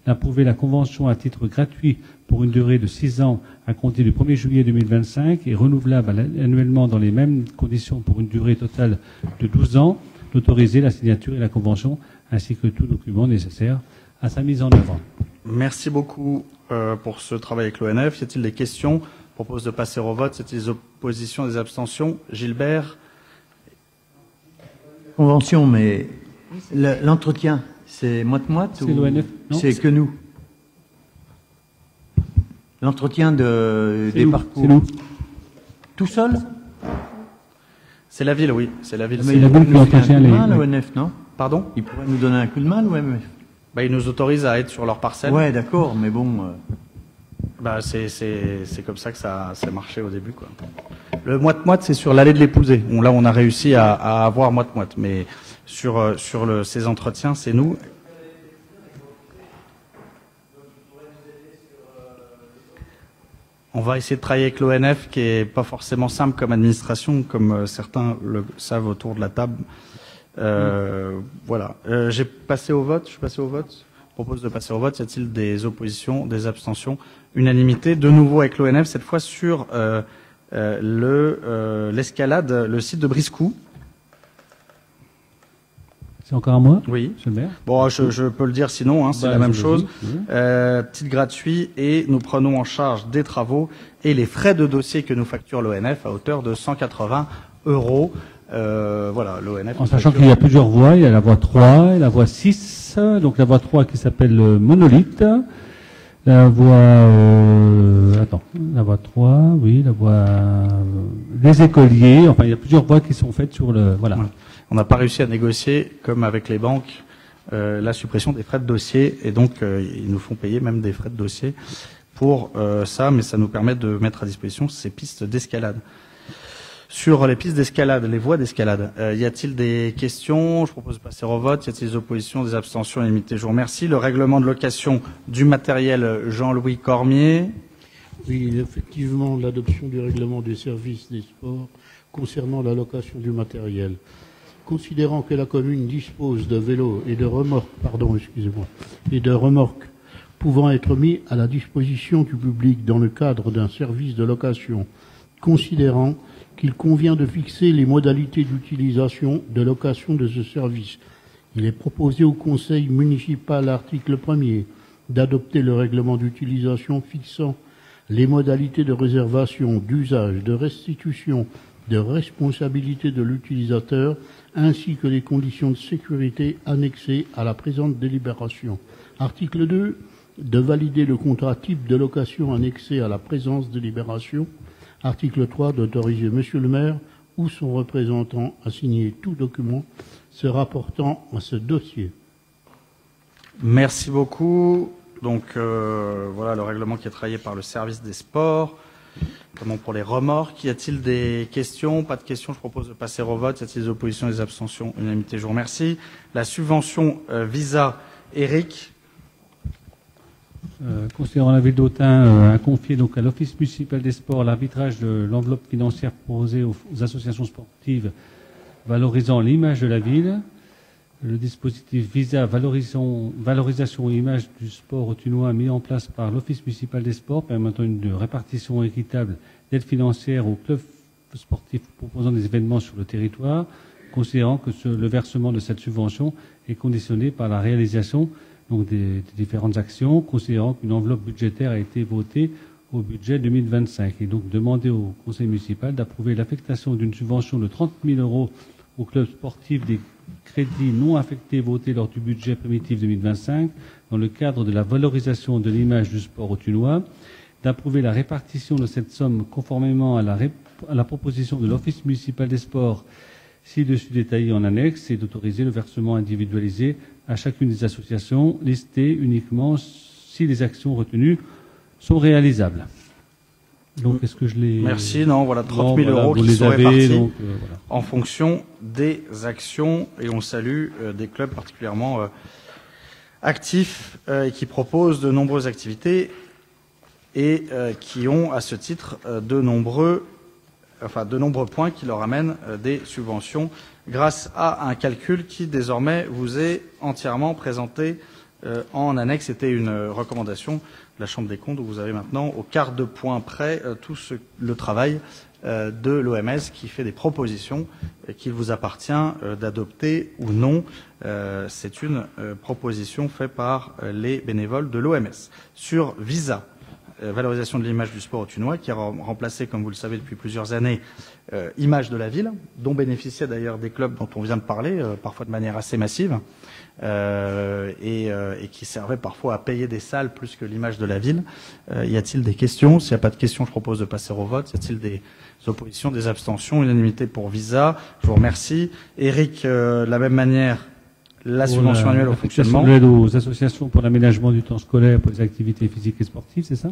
[SPEAKER 8] d'approuver la convention à titre gratuit pour une durée de 6 ans à compter du 1er juillet 2025 et renouvelable annuellement dans les mêmes conditions pour une durée totale de 12 ans, d'autoriser la signature et la convention ainsi que tout document nécessaire à sa mise en œuvre.
[SPEAKER 1] Merci beaucoup pour ce travail avec l'ONF. Y a-t-il des questions? Je propose de passer au vote. Y a-t-il des oppositions, des abstentions? Gilbert?
[SPEAKER 5] Convention, mais l'entretien, c'est moite-moite?
[SPEAKER 8] C'est l'ONF?
[SPEAKER 5] C'est que nous. L'entretien des parcours.
[SPEAKER 8] C'est nous.
[SPEAKER 5] Tout seul?
[SPEAKER 1] C'est la ville, oui. C'est la ville.
[SPEAKER 8] Mais la ville qui entretient les...
[SPEAKER 5] l'ONF, non?
[SPEAKER 1] Pardon?
[SPEAKER 5] Il pourrait nous donner un coup de main, l'ONF?
[SPEAKER 1] Bah, ils nous autorisent à être sur leur parcelle.
[SPEAKER 5] Ouais, d'accord, mais bon...
[SPEAKER 1] Bah, c'est comme ça que ça marché au début, quoi. Le moite-moite, c'est sur l'allée de l'Épousée. Bon, là, on a réussi à avoir moite-moite, mais sur ces entretiens, c'est nous. On va essayer de travailler avec l'ONF, qui est pas forcément simple comme administration, comme certains le savent autour de la table. Voilà. J'ai passé au vote. Je suis passé au vote. Je propose de passer au vote. Y a-t-il des oppositions, des abstentions? Unanimité. De nouveau avec l'ONF, cette fois sur l'escalade, le site de Briscou.
[SPEAKER 8] C'est encore à moi?
[SPEAKER 1] Oui.
[SPEAKER 8] Monsieur le maire.
[SPEAKER 1] Bon, je peux le dire sinon, hein, c'est la même chose. Titre gratuit, et nous prenons en charge des travaux et les frais de dossier que nous facture l'ONF à hauteur de 180 €. Voilà, l'ONF.
[SPEAKER 8] En sachant qu'il y a plusieurs voies, il y a la voie 3 et la voie 6. Donc la voie 3 qui s'appelle Monolithe. La voie... la voie 3, oui, la voie des écoliers. Enfin, il y a plusieurs voies qui sont faites sur le... Voilà.
[SPEAKER 1] Ouais. On n'a pas réussi à négocier, comme avec les banques, la suppression des frais de dossier, et donc ils nous font payer même des frais de dossier pour ça, mais ça nous permet de mettre à disposition ces pistes d'escalade. Sur les pistes d'escalade, les voies d'escalade, y a-t-il des questions? Je propose de passer au vote. Y a-t-il des oppositions, des abstentions? Illimité, je vous remercie. Le règlement de location du matériel, Jean-Louis Cormier.
[SPEAKER 10] Oui, effectivement, l'adoption du règlement des services des sports concernant la location du matériel. Considérant que la commune dispose de vélos et de remorques, pouvant être mis à la disposition du public dans le cadre d'un service de location, considérant qu'il convient de fixer les modalités d'utilisation de location de ce service, il est proposé au Conseil municipal, article 1er, d'adopter le règlement d'utilisation fixant les modalités de réservation, d'usage, de restitution, de responsabilité de l'utilisateur, ainsi que les conditions de sécurité annexées à la présente délibération. Article 2, de valider le contrat type de location annexé à la présente délibération. Article 3, d'autoriser Monsieur le maire ou son représentant à signer tout document se rapportant à ce dossier.
[SPEAKER 1] Merci beaucoup. Donc voilà le règlement qui est travaillé par le service des sports. Comment pour les remorques? Y a-t-il des questions? Pas de questions, je propose de passer au vote. Y a-t-il des oppositions, des abstentions? Unanimité, je vous remercie. La subvention Visa, Eric.
[SPEAKER 8] Considérant la ville d'Autun a confié donc à l'Office municipal des sports l'arbitrage de l'enveloppe financière proposée aux associations sportives valorisant l'image de la ville. Le dispositif Visa valorisation et image du sport autunois mis en place par l'Office municipal des sports permettant une répartition équitable d'aide financière aux clubs sportifs proposant des événements sur le territoire, considérant que le versement de cette subvention est conditionné par la réalisation donc des différentes actions, considérant qu'une enveloppe budgétaire a été votée au budget 2025 et donc demander au conseil municipal d'approuver l'affectation d'une subvention de 30 000 € au club sportif des crédits non affectés votés lors du budget primitif 2025 dans le cadre de la valorisation de l'image du sport autunois, d'approuver la répartition de cette somme conformément à la proposition de l'Office municipal des sports ci-dessus détaillé en annexe et d'autoriser le versement individualisé à chacune des associations listées uniquement si les actions retenues sont réalisables. Donc, est-ce que je les...
[SPEAKER 1] Merci. Non, voilà, 30 000 € qui sont répartis en fonction des actions. Et on salue des clubs particulièrement actifs et qui proposent de nombreuses activités et qui ont, à ce titre, de nombreux points qui leur amènent des subventions grâce à un calcul qui, désormais, vous est entièrement présenté en annexe. C'était une recommandation de la Chambre des comptes, où vous avez maintenant, au quart de point près, tout le travail de l'OMS qui fait des propositions qu'il vous appartient d'adopter ou non. C'est une proposition faite par les bénévoles de l'OMS. Sur Visa, valorisation de l'image du sport autunois, qui a remplacé, comme vous le savez depuis plusieurs années, Image de la ville, dont bénéficiaient d'ailleurs des clubs dont on vient de parler, parfois de manière assez massive, et qui servait parfois à payer des salles plus que l'image de la ville. Y a-t-il des questions? S'il n'y a pas de questions, je propose de passer au vote. Y a-t-il des oppositions, des abstentions? Unanimité pour Visa. Je vous remercie. Eric, de la même manière, la subvention annuelle au fonctionnement.
[SPEAKER 8] L'aide aux associations pour l'aménagement du temps scolaire pour les activités physiques et sportives, c'est ça?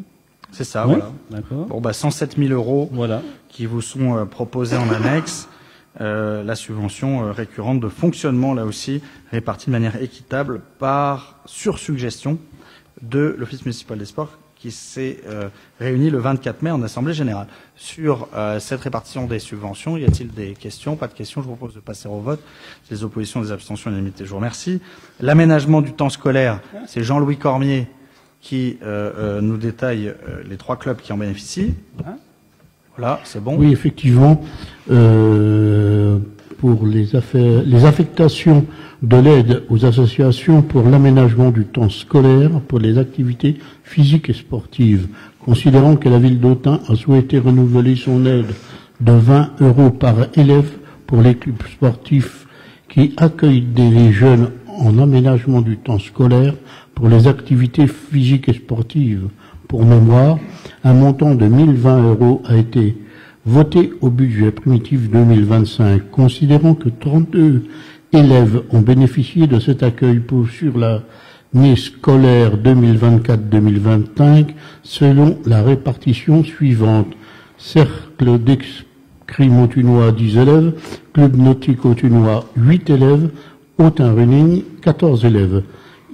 [SPEAKER 1] C'est ça,
[SPEAKER 8] Oui,
[SPEAKER 1] voilà.
[SPEAKER 8] d'accord.
[SPEAKER 1] Bon, 107 000 euros
[SPEAKER 8] Voilà.
[SPEAKER 1] qui vous sont proposés en annexe. La subvention récurrente de fonctionnement, là aussi, répartie de manière équitable sur suggestion de l'Office municipal des sports qui s'est réuni le 24 mai en Assemblée générale. Sur cette répartition des subventions, y a-t-il des questions? Pas de questions, je vous propose de passer au vote. Les oppositions, des abstentions, unanimité, je vous remercie. L'aménagement du temps scolaire, c'est Jean-Louis Cormier qui nous détaille les 3 clubs qui en bénéficient. Voilà, c'est bon.
[SPEAKER 10] Oui, effectivement, pour les affectations de l'aide aux associations pour l'aménagement du temps scolaire pour les activités physiques et sportives, considérant que la ville d'Autun a souhaité renouveler son aide de 20 € par élève pour les clubs sportifs qui accueillent des jeunes en aménagement du temps scolaire pour les activités physiques et sportives. Pour mémoire, un montant de 1020 € a été voté au budget primitif 2025, considérant que 32 élèves ont bénéficié de cet accueil sur l'année scolaire 2024-2025 selon la répartition suivante. Cercle d'escrime autunois 10 élèves, club nautique autunois 8 élèves, Autun Running 14 élèves.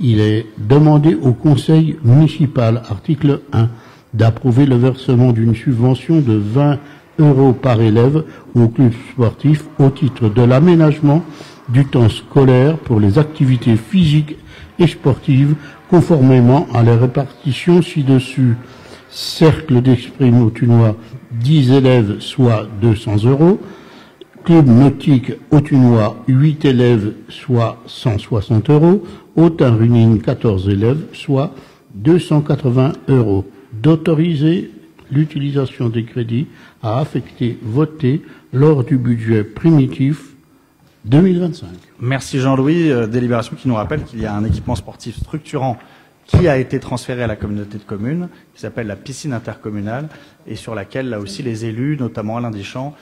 [SPEAKER 10] Il est demandé au conseil municipal, article 1, d'approuver le versement d'une subvention de 20 € par élève au club sportif au titre de l'aménagement du temps scolaire pour les activités physiques et sportives conformément à la répartition ci-dessus. Cercle d'escrime autunois 10 élèves, soit 200 €. Club nautique autunois 8 élèves, soit 160 €. Autun Running 14 élèves, soit 280 €. D'autoriser l'utilisation des crédits à affecter votés lors du budget primitif 2025.
[SPEAKER 1] Merci Jean-Louis. Délibération qui nous rappelle qu'il y a un équipement sportif structurant qui a été transféré à la communauté de communes, qui s'appelle la piscine intercommunale, et sur laquelle, là aussi, les élus, notamment Alain Deschamps,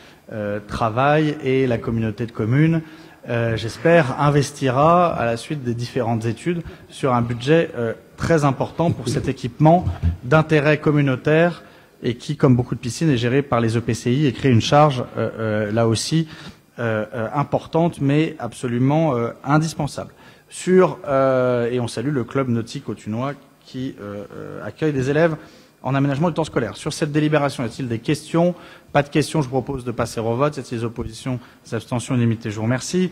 [SPEAKER 1] travaillent, et la communauté de communes, j'espère, investira à la suite des différentes études sur un budget très important pour cet équipement d'intérêt communautaire et qui, comme beaucoup de piscines, est géré par les EPCI et crée une charge, là aussi, importante, mais absolument indispensable. Et on salue le club nautique autunois qui accueille des élèves en aménagement du temps scolaire. Sur cette délibération, y a-t-il des questions? Pas de questions, je vous propose de passer au vote. Y a-t-il des oppositions, des abstentions, unanimité? Je vous remercie.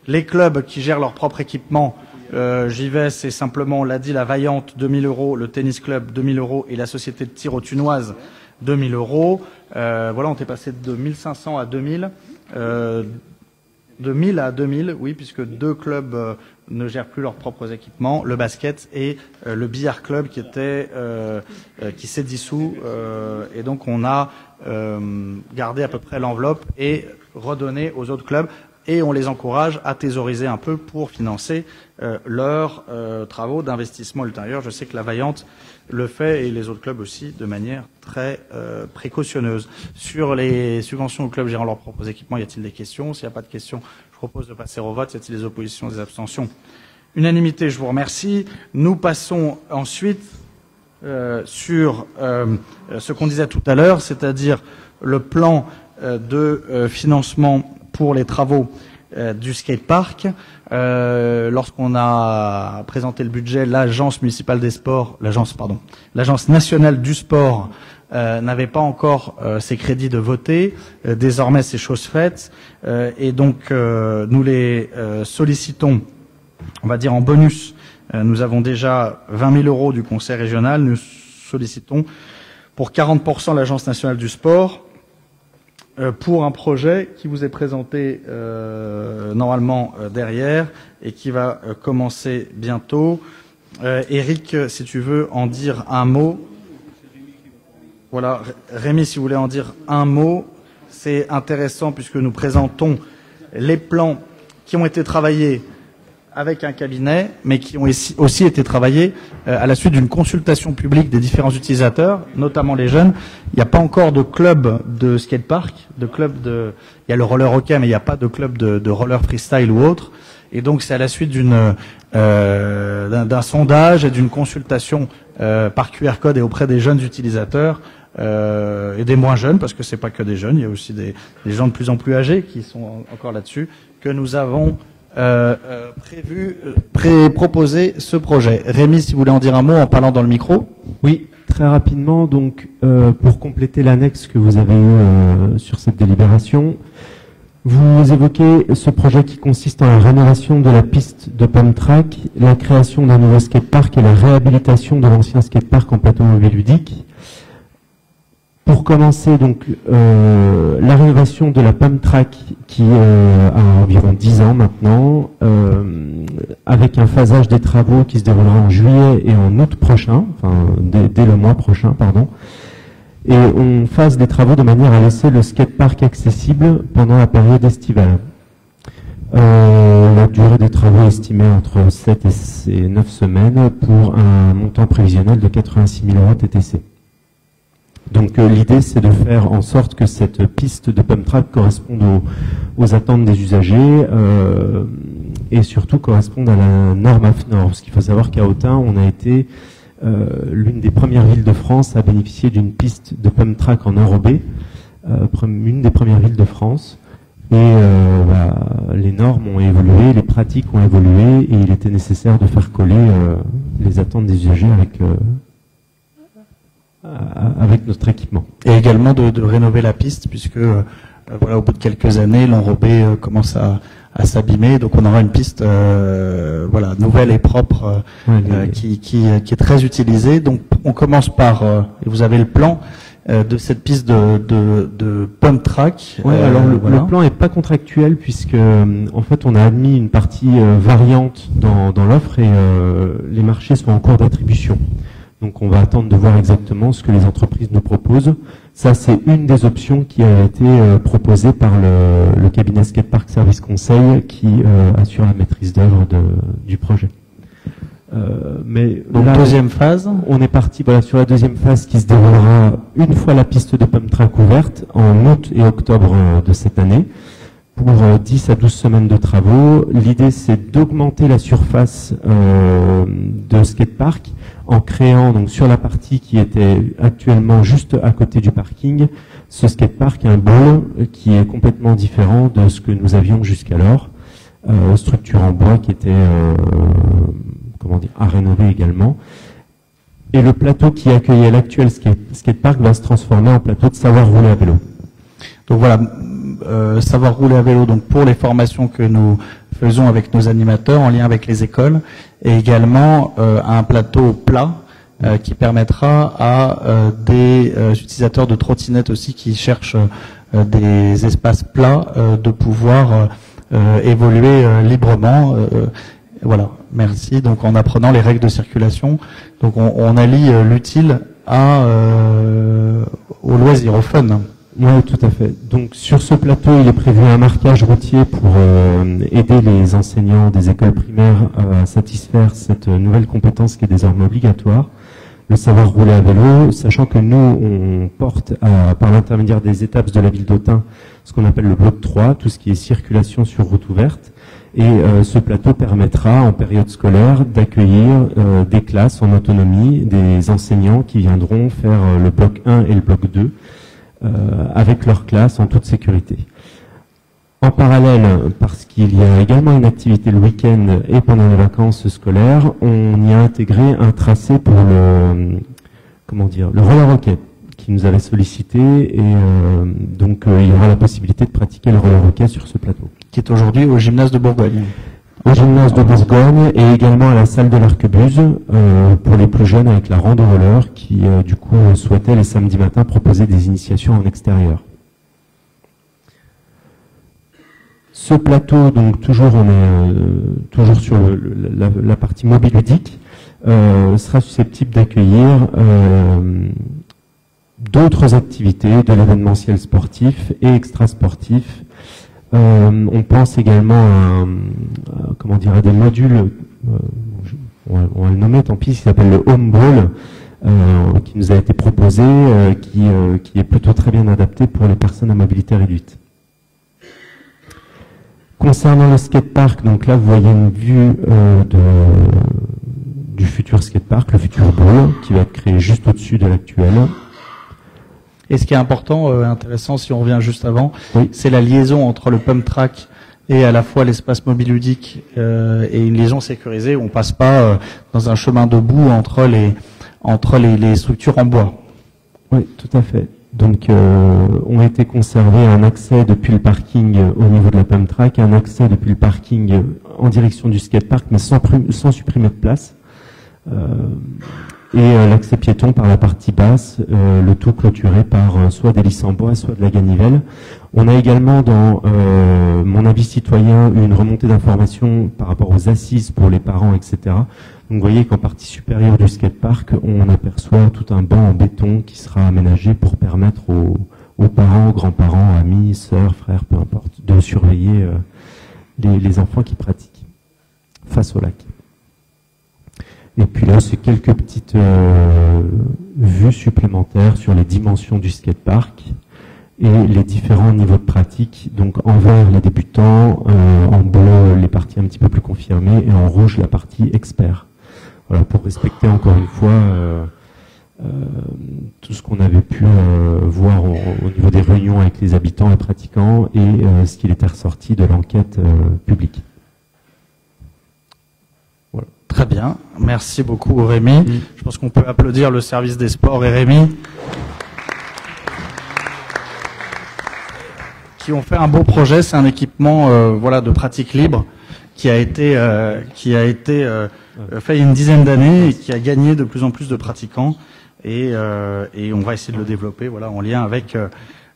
[SPEAKER 1] Les clubs qui gèrent leur propre équipement, j'y vais, c'est simplement, on l'a dit, la Vaillante, 2000 €, le tennis club, 2000 € et la société de tir autunoise, 2000 €. Voilà, on est passé de 1500 à 2000. De 1000 à 2000, oui, puisque 2 clubs ne gèrent plus leurs propres équipements, le basket et le billard club qui s'est dissous. Et donc on a gardé à peu près l'enveloppe et redonné aux autres clubs. Et on les encourage à thésauriser un peu pour financer leurs travaux d'investissement ultérieurs. Je sais que la Vaillante le fait et les autres clubs aussi de manière très précautionneuse. Sur les subventions aux clubs gérant leurs propres équipements, y a-t-il des questions? S'il n'y a pas de questions, je propose de passer au vote. Y a-t-il des oppositions, des abstentions? Unanimité, je vous remercie. Nous passons ensuite sur ce qu'on disait tout à l'heure, c'est-à-dire le plan de financement pour les travaux du skatepark. Lorsqu'on a présenté le budget, l'agence nationale du sport n'avait pas encore ses crédits de voter. Désormais, c'est chose faite. Et donc, nous les sollicitons, on va dire en bonus. Nous avons déjà 20 000 € du conseil régional. Nous sollicitons pour 40% l'agence nationale du sport, pour un projet qui vous est présenté normalement derrière et qui va commencer bientôt. Eric, si tu veux en dire un mot. Voilà, Rémi, si vous voulez en dire un mot, c'est intéressant puisque nous présentons les plans qui ont été travaillés avec un cabinet, mais qui ont aussi été travaillés à la suite d'une consultation publique des différents utilisateurs, notamment les jeunes. Il n'y a pas encore de club de skatepark, il y a le roller hockey, mais il n'y a pas de club de roller freestyle ou autre. Et donc c'est à la suite d'un sondage et d'une consultation par QR code et auprès des jeunes utilisateurs et des moins jeunes, parce que c'est pas que des jeunes, il y a aussi des gens de plus en plus âgés qui sont encore là-dessus, que nous avons proposé ce projet. Rémi, si vous voulez en dire un mot en parlant dans le micro.
[SPEAKER 11] Oui, très rapidement. Donc, pour compléter l'annexe que vous avez eue sur cette délibération, vous évoquez ce projet qui consiste en la rénovation de la piste de pump track, la création d'un nouveau skatepark et la réhabilitation de l'ancien skatepark en plateau mobile ludique. Pour commencer, donc, la rénovation de la pump track qui a environ 10 ans maintenant, avec un phasage des travaux qui se déroulera en juillet et en août prochain, enfin dès le mois prochain, pardon. Et on phase des travaux de manière à laisser le skatepark accessible pendant la période estivale. La durée des travaux est estimée entre 7 et 9 semaines pour un montant prévisionnel de 86 000 € TTC. Donc l'idée, c'est de faire en sorte que cette piste de pump track corresponde aux attentes des usagers et surtout corresponde à la norme AFNOR. Parce qu'il faut savoir qu'à Autun, on a été l'une des premières villes de France à bénéficier d'une piste de pump track en enrobé, une des premières villes de France. Et les normes ont évolué, les pratiques ont évolué, et il était nécessaire de faire coller les attentes des usagers avec notre équipement. Et également de rénover la piste, puisque au bout de quelques années, l'enrobé commence à s'abîmer, donc on aura une piste nouvelle et propre qui est très utilisée. Donc on commence par, et vous avez le plan de cette piste de pump track. Alors le plan n'est pas contractuel, puisque en fait on a admis une partie variante dans l'offre et les marchés sont en cours d'attribution. Donc on va attendre de voir exactement ce que les entreprises nous proposent. Ça, c'est une des options qui a été proposée par le cabinet Skatepark Service Conseil qui assure la maîtrise d'œuvre du projet. Donc là, deuxième phase. On est parti sur la deuxième phase qui se déroulera une fois la piste de pump track ouverte en août et octobre de cette année, pour 10 à 12 semaines de travaux. L'idée, c'est d'augmenter la surface de skatepark en créant, donc sur la partie qui était actuellement juste à côté du parking, ce skatepark, un bowl qui est complètement différent de ce que nous avions jusqu'alors, structure en bois qui était à rénover également. Et le plateau qui accueillait l'actuel skatepark va se transformer en plateau de savoir rouler à vélo. Donc voilà, savoir rouler à vélo, donc pour les formations que nous faisons avec nos animateurs en lien avec les écoles, et également un plateau plat qui permettra à des utilisateurs de trottinettes aussi qui cherchent des espaces plats de pouvoir évoluer librement. Voilà, merci. Donc en apprenant les règles de circulation, donc on allie l'utile au loisir, au fun. Oui, tout à fait. Donc sur ce plateau, il est prévu un marquage routier pour aider les enseignants des écoles primaires à satisfaire cette nouvelle compétence qui est désormais obligatoire, le savoir rouler à vélo, sachant que nous, on porte par l'intermédiaire des étapes de la ville d'Autun ce qu'on appelle le bloc 3, tout ce qui est circulation sur route ouverte. Et ce plateau permettra, en période scolaire, d'accueillir des classes en autonomie, des enseignants qui viendront faire le bloc 1 et le bloc 2, avec leur classe en toute sécurité. En parallèle, parce qu'il y a également une activité le week-end et pendant les vacances scolaires, on y a intégré un tracé pour le roller hockey qui nous avait sollicité, et donc il y aura la possibilité de pratiquer le roller hockey sur ce plateau. Qui est aujourd'hui au gymnase de Bourgogne. Au gymnase de Bourgogne et également à la salle de l'Arquebuse pour les plus jeunes avec la rando roller qui du coup souhaitait les samedis matins proposer des initiations en extérieur. Ce plateau, donc toujours on est toujours sur la partie mobile ludique, sera susceptible d'accueillir d'autres activités, de l'événementiel sportif et extrasportif. On pense également à des modules, on va le nommer, tant pis, qui s'appelle le Home Ball, qui nous a été proposé, qui est plutôt très bien adapté pour les personnes à mobilité réduite. Concernant le skatepark, donc là vous voyez une vue du futur skatepark, le futur Ball, qui va être créé juste au-dessus de l'actuel.
[SPEAKER 1] Et ce qui est important, intéressant, si on revient juste avant,
[SPEAKER 11] oui,
[SPEAKER 1] c'est la liaison entre le pump track et à la fois l'espace mobile ludique et une liaison sécurisée où on passe pas dans un chemin de boue entre les structures en bois.
[SPEAKER 11] Oui, tout à fait. Donc, ont été conservés un accès depuis le parking au niveau de la pump track, un accès depuis le parking en direction du skatepark, mais sans supprimer de place. Et l'accès piéton par la partie basse, le tout clôturé par soit des lisses en bois, soit de la ganivelle. On a également dans mon avis citoyen une remontée d'informations par rapport aux assises pour les parents, etc. Donc vous voyez qu'en partie supérieure du skatepark, on aperçoit tout un banc en béton qui sera aménagé pour permettre aux parents, aux grands-parents, amis, sœurs, frères, peu importe, de surveiller les enfants qui pratiquent face au lac. Et puis là, c'est quelques petites vues supplémentaires sur les dimensions du skatepark et les différents niveaux de pratique. Donc en vert, les débutants, en bleu, les parties un petit peu plus confirmées, et en rouge, la partie expert. Voilà, pour respecter encore une fois tout ce qu'on avait pu voir au niveau des réunions avec les habitants et pratiquants et ce qu'il était ressorti de l'enquête publique. Voilà.
[SPEAKER 1] Très bien, merci beaucoup Rémi. Je pense qu'on peut applaudir le service des sports et Rémi, qui ont fait un beau projet. C'est un équipement de pratique libre qui a été fait il y a une dizaine d'années et qui a gagné de plus en plus de pratiquants et on va essayer de le développer en lien avec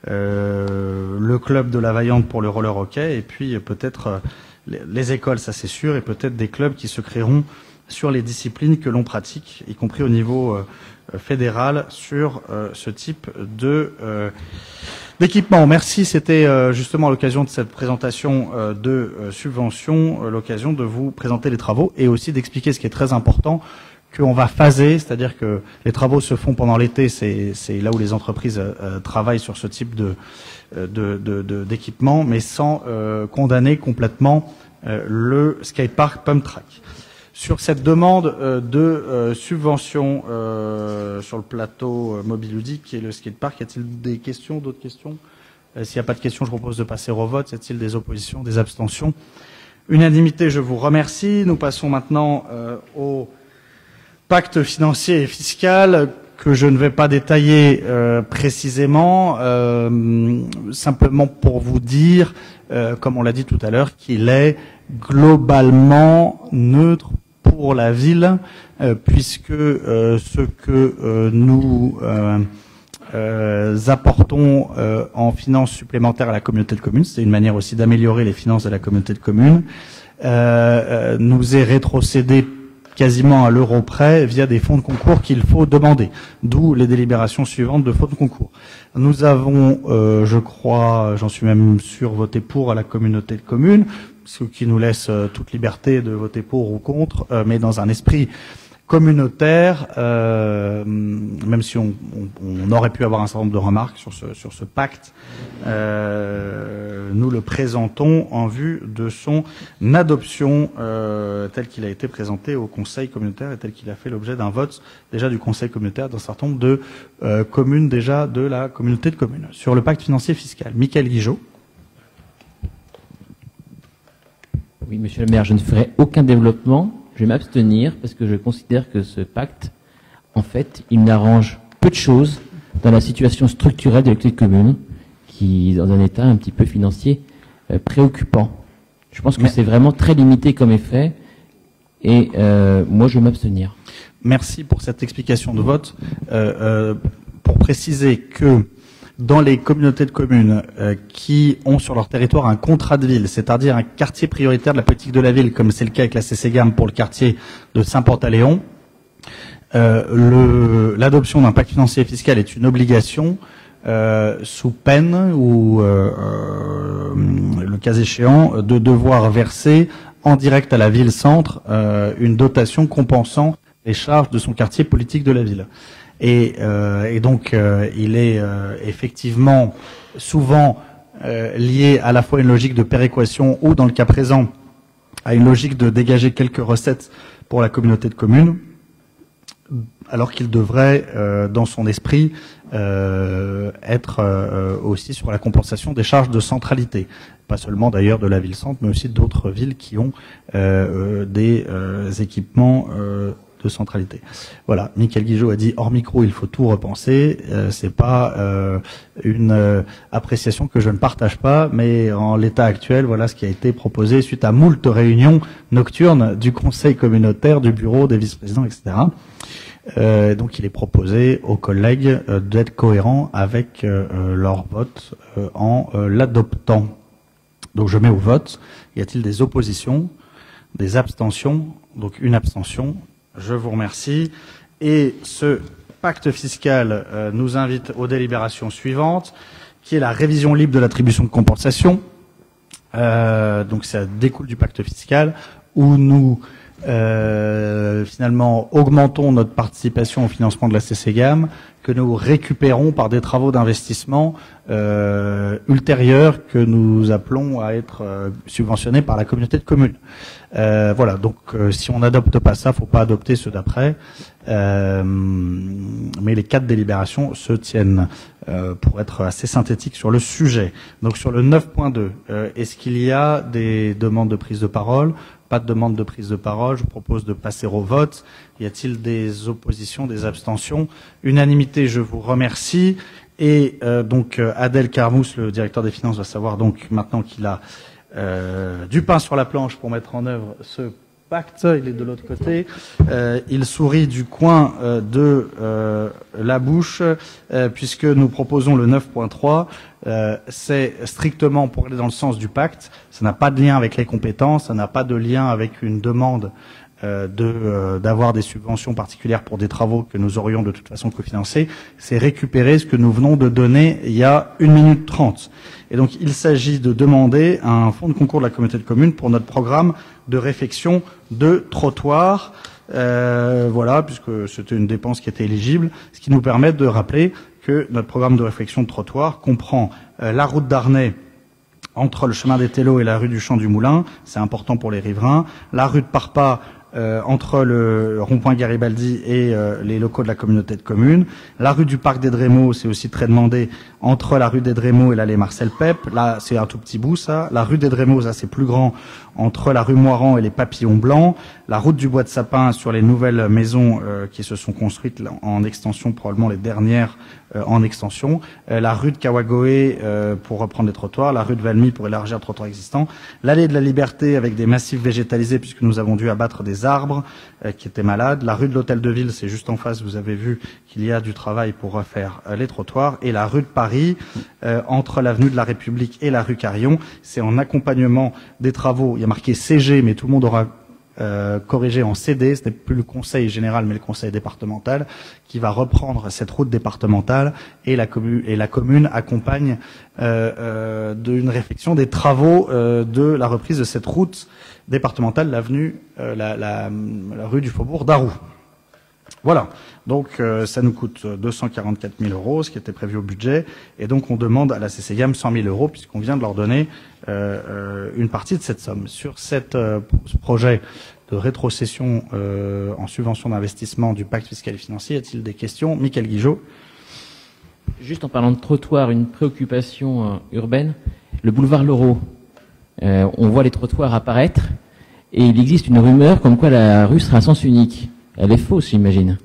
[SPEAKER 1] le club de la Vaillante pour le roller hockey et puis peut-être les écoles, ça c'est sûr, et peut-être des clubs qui se créeront sur les disciplines que l'on pratique, y compris au niveau fédéral, sur ce type d'équipement. Merci, c'était justement à l'occasion de cette présentation de subvention, l'occasion de vous présenter les travaux et aussi d'expliquer ce qui est très important, qu'on va phaser, c'est-à-dire que les travaux se font pendant l'été, c'est là où les entreprises travaillent sur ce type d'équipement, mais sans condamner complètement le skatepark pump track. Sur cette demande de subvention sur le plateau mobile ludique et le skatepark, y a-t-il des questions, d'autres questions? S'il n'y a pas de questions, je propose de passer au vote. Y a-t-il des oppositions, des abstentions? Unanimité, je vous remercie. Nous passons maintenant au pacte financier et fiscal que je ne vais pas détailler précisément, simplement pour vous dire, comme on l'a dit tout à l'heure, qu'il est globalement neutre pour la ville, puisque ce que nous apportons en finances supplémentaires à la communauté de communes, c'est une manière aussi d'améliorer les finances de la communauté de communes, nous est rétrocédé quasiment à l'euro près via des fonds de concours qu'il faut demander, d'où les délibérations suivantes de fonds de concours. Nous avons, je crois, j'en suis même sûr, voté pour à la communauté de communes, ce qui nous laisse toute liberté de voter pour ou contre, mais dans un esprit communautaire, même si on aurait pu avoir un certain nombre de remarques sur ce pacte, nous le présentons en vue de son adoption tel qu'il a été présenté au Conseil communautaire et tel qu'il a fait l'objet d'un vote déjà du Conseil communautaire d'un certain nombre de communes déjà de la communauté de communes. Sur le pacte financier fiscal, Michael Guigeot.
[SPEAKER 3] Oui, monsieur le maire, je ne ferai aucun développement. Je vais m'abstenir parce que je considère que ce pacte, en fait, il n'arrange peu de choses dans la situation structurelle de la commune, qui est dans un état un petit peu financier préoccupant. Je pense que c'est vraiment très limité comme effet, et moi je vais m'abstenir.
[SPEAKER 1] Merci pour cette explication de vote. Pour préciser que dans les communautés de communes qui ont sur leur territoire un contrat de ville, c'est-à-dire un quartier prioritaire de la politique de la ville, comme c'est le cas avec la CCGAM pour le quartier de Saint-Pantaléon, L'adoption d'un pacte financier et fiscal est une obligation sous peine ou le cas échéant de devoir verser en direct à la ville-centre une dotation compensant les charges de son quartier politique de la ville. Et donc il est effectivement souvent lié à la fois à une logique de péréquation ou, dans le cas présent, à une logique de dégager quelques recettes pour la communauté de communes, alors qu'il devrait, dans son esprit, être aussi sur la compensation des charges de centralité. Pas seulement d'ailleurs de la ville-centre, mais aussi d'autres villes qui ont des équipements de centralité. Voilà, Michael Guigeot a dit hors micro, il faut tout repenser. C'est pas une appréciation que je ne partage pas, mais en l'état actuel, voilà ce qui a été proposé suite à moult réunions nocturnes du conseil communautaire, du bureau, des vice-présidents, etc. Donc il est proposé aux collègues d'être cohérents avec leur vote en l'adoptant. Donc je mets au vote. Y a-t-il des oppositions, des abstentions? Donc une abstention. Je vous remercie. Et ce pacte fiscal nous invite aux délibérations suivantes, qui est la révision libre de l'attribution de compensation. Donc ça découle du pacte fiscal, où nous finalement augmentons notre participation au financement de la CCGAM, que nous récupérons par des travaux d'investissement ultérieurs que nous appelons à être subventionnés par la communauté de communes. Voilà, donc si on n'adopte pas ça, faut pas adopter ceux d'après. Mais les 4 délibérations se tiennent pour être assez synthétique sur le sujet. Donc sur le 9.2, est-ce qu'il y a des demandes de prise de parole? Pas de demande de prise de parole. Je propose de passer au vote. Y a-t-il des oppositions, des abstentions? Unanimité, je vous remercie. Et donc Adèle Carmousse, le directeur des finances, va savoir donc maintenant qu'il a du pain sur la planche pour mettre en œuvre ce pacte. Il est de l'autre côté. Il sourit du coin de la bouche puisque nous proposons le 9.3. C'est strictement pour aller dans le sens du pacte. Ça n'a pas de lien avec les compétences, ça n'a pas de lien avec une demande d'avoir des subventions particulières pour des travaux que nous aurions de toute façon cofinancés. C'est récupérer ce que nous venons de donner il y a 1 minute 30. Et donc il s'agit de demander un fonds de concours de la communauté de communes pour notre programme de réfection de trottoirs. Voilà, puisque c'était une dépense qui était éligible, ce qui nous permet de rappeler que notre programme de réfection de trottoir comprend la route d'Arnay entre le chemin des Tellots et la rue du Champ du Moulin, c'est important pour les riverains, la rue de Parpa entre le rond-point Garibaldi et les locaux de la communauté de communes, la rue du Parc des Drémeaux, c'est aussi très demandé, entre la rue des Drémeaux et l'allée Marcel Pep, là c'est un tout petit bout ça, la rue des Drémeaux, ça c'est plus grand, entre la rue Moirand et les Papillons Blancs, la route du Bois de Sapin sur les nouvelles maisons qui se sont construites en extension, probablement les dernières en extension, la rue de Kawagoe pour reprendre les trottoirs, la rue de Valmy pour élargir le trottoir existant, l'allée de la Liberté avec des massifs végétalisés puisque nous avons dû abattre des arbres qui étaient malades, la rue de l'Hôtel de Ville, c'est juste en face, vous avez vu qu'il y a du travail pour refaire les trottoirs, et la rue de Paris entre l'avenue de la République et la rue Carillon, c'est en accompagnement des travaux, il y a marqué CG mais tout le monde aura corrigé en CD, ce n'est plus le conseil général mais le conseil départemental qui va reprendre cette route départementale et la commune accompagne d'une réflexion des travaux de la reprise de cette route départementale, l'avenue, la rue du Faubourg d'Arroux. Voilà, donc ça nous coûte 244 000 euros, ce qui était prévu au budget, et donc on demande à la CCGAM 100 000 euros puisqu'on vient de leur donner une partie de cette somme. Sur ce projet de rétrocession en subvention d'investissement du pacte fiscal et financier, y a-t-il des questions? Michael Guigeot.
[SPEAKER 3] Juste en parlant de trottoir, une préoccupation urbaine, le boulevard Loraux, on voit les trottoirs apparaître, et il existe une rumeur comme quoi la rue sera à sens unique. Elle est fausse, j'imagine.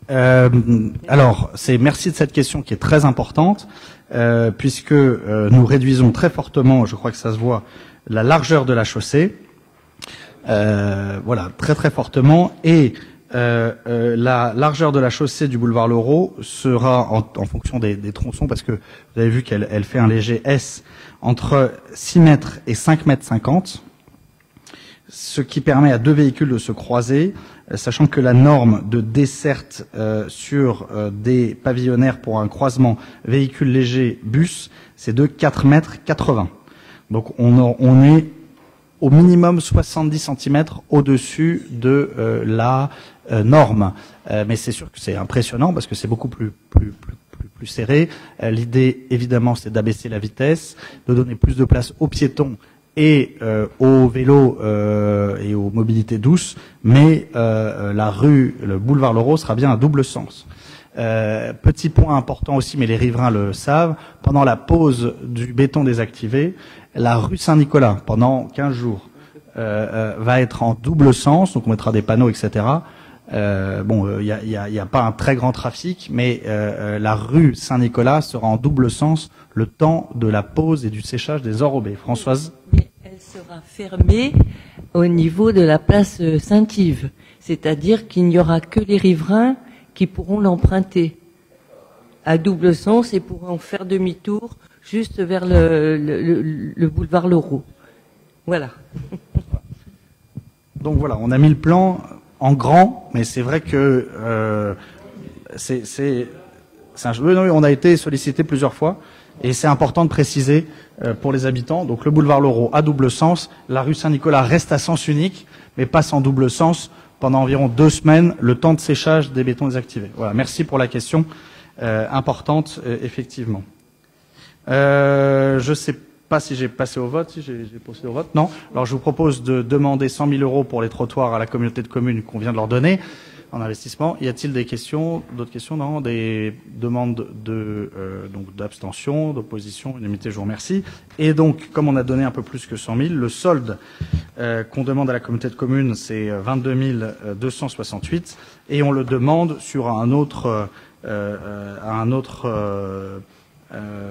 [SPEAKER 1] Alors, merci de cette question qui est très importante, puisque nous réduisons très fortement, je crois que ça se voit, la largeur de la chaussée, voilà, très très fortement, et la largeur de la chaussée du boulevard Loraux sera en fonction des tronçons, parce que vous avez vu qu'elle fait un léger S entre 6 mètres et 5 mètres 50. ce qui permet à deux véhicules de se croiser, sachant que la norme de desserte sur des pavillonnaires pour un croisement véhicule léger bus, c'est de 4,80 mètres. Donc on est au minimum 70 cm au-dessus de la norme. Mais c'est sûr que c'est impressionnant parce que c'est beaucoup plus serré. L'idée, évidemment, c'est d'abaisser la vitesse, de donner plus de place aux piétons et aux vélos et aux mobilités douces, mais la rue, le boulevard Loraux sera bien à double sens. Petit point important aussi, mais les riverains le savent, pendant la pause du béton désactivé, la rue Saint-Nicolas, pendant 15 jours, va être en double sens, donc on mettra des panneaux, etc. Il y a pas un très grand trafic, mais la rue Saint-Nicolas sera en double sens le temps de la pause et du séchage des enrobés. Françoise ?
[SPEAKER 12] Mais elle sera fermée au niveau de la place Saint-Yves, c'est-à-dire qu'il n'y aura que les riverains qui pourront l'emprunter à double sens et pourront faire demi-tour juste vers le boulevard Loraux. Voilà.
[SPEAKER 1] Donc voilà, on a mis le plan en grand, mais c'est vrai que c'est un jeu. On a été sollicité plusieurs fois et c'est important de préciser pour les habitants. Donc le boulevard Loraux à double sens, la rue Saint-Nicolas reste à sens unique, mais passe en double sens pendant environ 2 semaines, le temps de séchage des bétons désactivés. Voilà, merci pour la question importante, effectivement. Je sais pas si j'ai passé au vote, si j'ai procédé au vote. Non. Alors je vous propose de demander 100 000 € pour les trottoirs à la communauté de communes qu'on vient de leur donner en investissement. Y a-t-il des questions, d'autres questions? Non. Des demandes donc d'abstention, d'opposition, unanimité. Je vous remercie. Et donc, comme on a donné un peu plus que 100 000, le solde qu'on demande à la communauté de communes, c'est 22 268, et on le demande sur un autre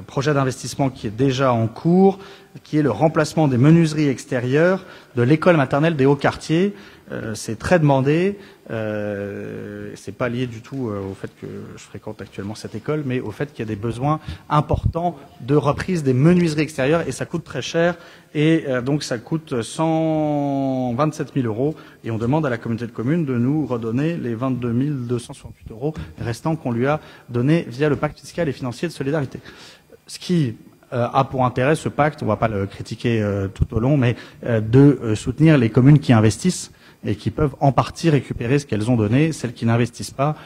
[SPEAKER 1] projet d'investissement qui est déjà en cours, qui est le remplacement des menuiseries extérieures de l'école maternelle des Hauts-Quartiers. C'est très demandé. C'est pas lié du tout au fait que je fréquente actuellement cette école, mais au fait qu'il y a des besoins importants de reprise des menuiseries extérieures et ça coûte très cher. Et donc ça coûte 127 000 €. Et on demande à la communauté de communes de nous redonner les 22 268 € restants qu'on lui a donnés via le pacte fiscal et financier de solidarité. Ce qui a pour intérêt, ce pacte, on ne va pas le critiquer tout au long, mais de soutenir les communes qui investissent et qui peuvent en partie récupérer ce qu'elles ont donné, celles qui n'investissent pas,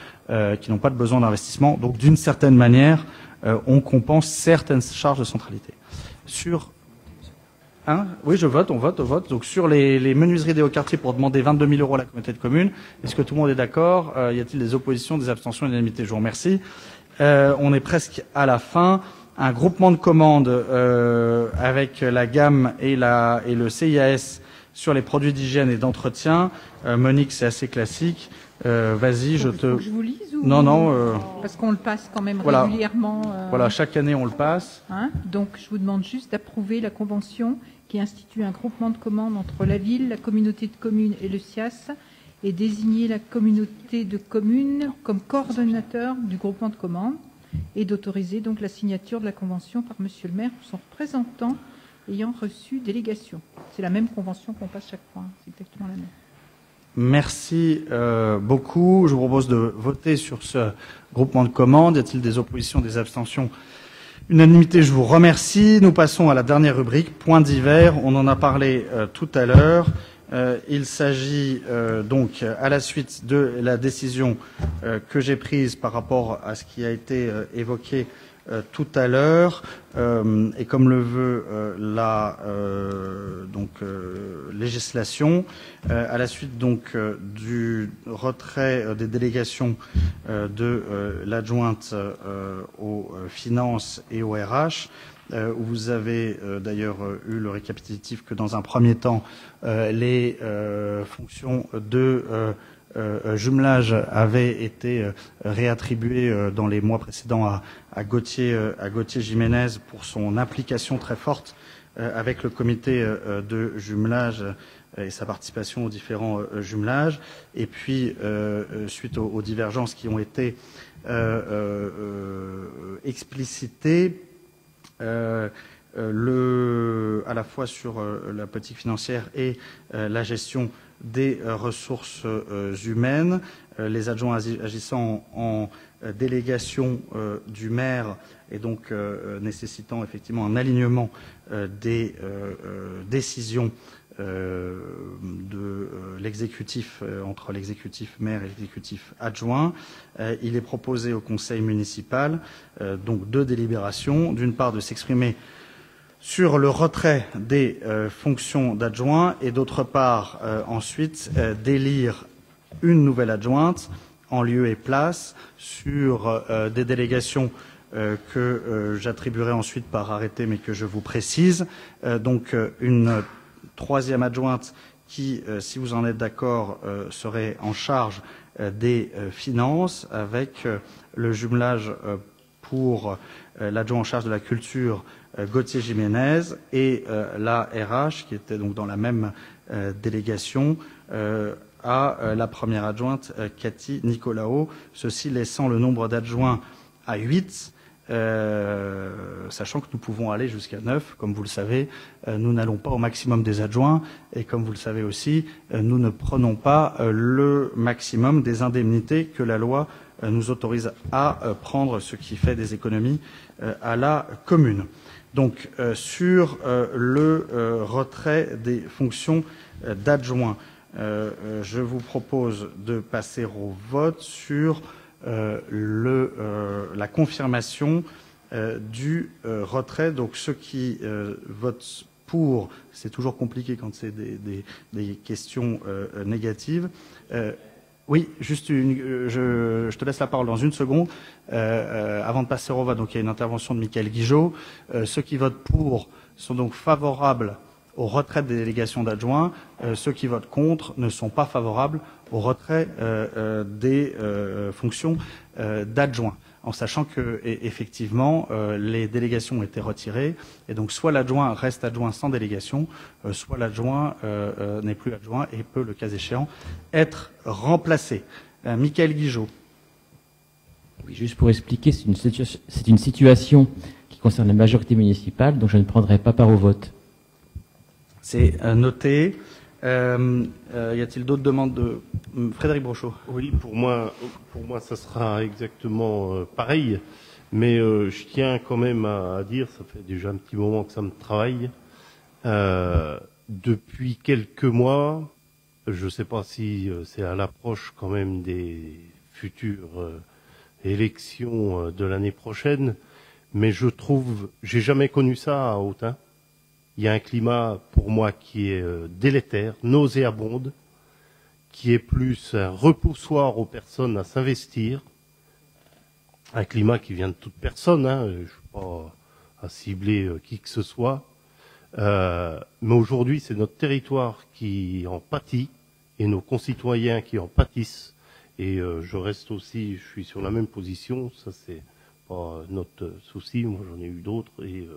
[SPEAKER 1] qui n'ont pas de besoin d'investissement. Donc d'une certaine manière, on compense certaines charges de centralité. Sur oui, on vote. Donc sur les menuiseries des Hauts-Quartiers pour demander 22 000 € à la communauté de communes, est-ce que tout le monde est d'accord? Y a-t-il des oppositions, des abstentions, des unanimités? Je vous remercie. On est presque à la fin. Un groupement de commandes avec la gamme et le CIAS sur les produits d'hygiène et d'entretien. Monique, c'est assez classique. Vas-y, je te...
[SPEAKER 4] Je vous lise ou...
[SPEAKER 1] Non.
[SPEAKER 4] Parce qu'on le passe quand même
[SPEAKER 1] voilà.
[SPEAKER 4] régulièrement.
[SPEAKER 1] Voilà, chaque année on le passe.
[SPEAKER 4] Donc je vous demande juste d'approuver la convention qui institue un groupement de commandes entre la ville, la communauté de communes et le CIAS et désigner la communauté de communes comme coordonnateur du groupement de commandes et d'autoriser donc la signature de la convention par Monsieur le maire ou son représentant ayant reçu délégation. C'est la même convention qu'on passe chaque fois, c'est exactement la même.
[SPEAKER 1] Merci beaucoup. Je vous propose de voter sur ce groupement de commandes. Y a-t-il des oppositions, des abstentions? Unanimité, je vous remercie. Nous passons à la dernière rubrique, point divers. On en a parlé tout à l'heure. Il s'agit donc, à la suite de la décision que j'ai prise par rapport à ce qui a été évoqué tout à l'heure, et comme le veut la législation, à la suite donc du retrait des délégations de l'adjointe aux finances et au RH, où vous avez d'ailleurs eu le récapitulatif que dans un premier temps, les fonctions de jumelage avaient été réattribuées dans les mois précédents à Gauthier Jiménez pour son implication très forte avec le comité de jumelage et sa participation aux différents jumelages. Et puis, suite aux divergences qui ont été à la fois sur la politique financière et la gestion des ressources humaines, les adjoints agissant en délégation du maire et donc nécessitant effectivement un alignement des décisions de l'exécutif entre l'exécutif maire et l'exécutif adjoint. Il est proposé au conseil municipal donc deux délibérations. D'une part, de s'exprimer sur le retrait des fonctions d'adjoint et d'autre part, ensuite, d'élire une nouvelle adjointe en lieu et place sur des délégations que j'attribuerai ensuite par arrêté, mais que je vous précise. Donc une troisième adjointe qui, si vous en êtes d'accord, serait en charge des finances, avec le jumelage pour l'adjoint en charge de la culture, Gauthier Jiménez, et la RH, qui était donc dans la même délégation, à la première adjointe, Cathy Nicolaou, ceci laissant le nombre d'adjoints à 8, sachant que nous pouvons aller jusqu'à 9. Comme vous le savez, nous n'allons pas au maximum des adjoints, et comme vous le savez aussi, nous ne prenons pas le maximum des indemnités que la loi nous autorise à prendre, ce qui fait des économies à la commune. Donc, sur le retrait des fonctions d'adjoint, je vous propose de passer au vote sur la confirmation du retrait. Donc, ceux qui votent pour, c'est toujours compliqué quand c'est des questions négatives. Oui, juste je te laisse la parole dans une seconde. Avant de passer au vote, donc il y a une intervention de Michael Guigeot. Ceux qui votent pour sont donc favorables au retrait des délégations d'adjoints. Ceux qui votent contre ne sont pas favorables au retrait des fonctions d'adjoints, en sachant que effectivement les délégations ont été retirées, et donc soit l'adjoint reste adjoint sans délégation, soit l'adjoint n'est plus adjoint et peut, le cas échéant, être remplacé. Michael Guigeot.
[SPEAKER 3] Oui, juste pour expliquer, c'est une situation qui concerne la majorité municipale, donc je ne prendrai pas part au vote.
[SPEAKER 1] C'est noté. Y a-t-il d'autres demandes de Frédéric Brochot?
[SPEAKER 9] Oui, pour moi, ça sera exactement pareil. Mais je tiens quand même à dire, ça fait déjà un petit moment que ça me travaille. Depuis quelques mois, je ne sais pas si c'est à l'approche quand même des futures élections de l'année prochaine, mais je trouve, j'ai jamais connu ça à Autun. Il y a un climat, pour moi, qui est délétère, nauséabonde, qui est plus un repoussoir aux personnes à s'investir. Un climat qui vient de toute personne, hein, je ne suis pas à cibler qui que ce soit. Mais aujourd'hui, c'est notre territoire qui en pâtit et nos concitoyens qui en pâtissent. Et je reste aussi, je suis sur la même position, ça c'est pas notre souci, moi j'en ai eu d'autres, et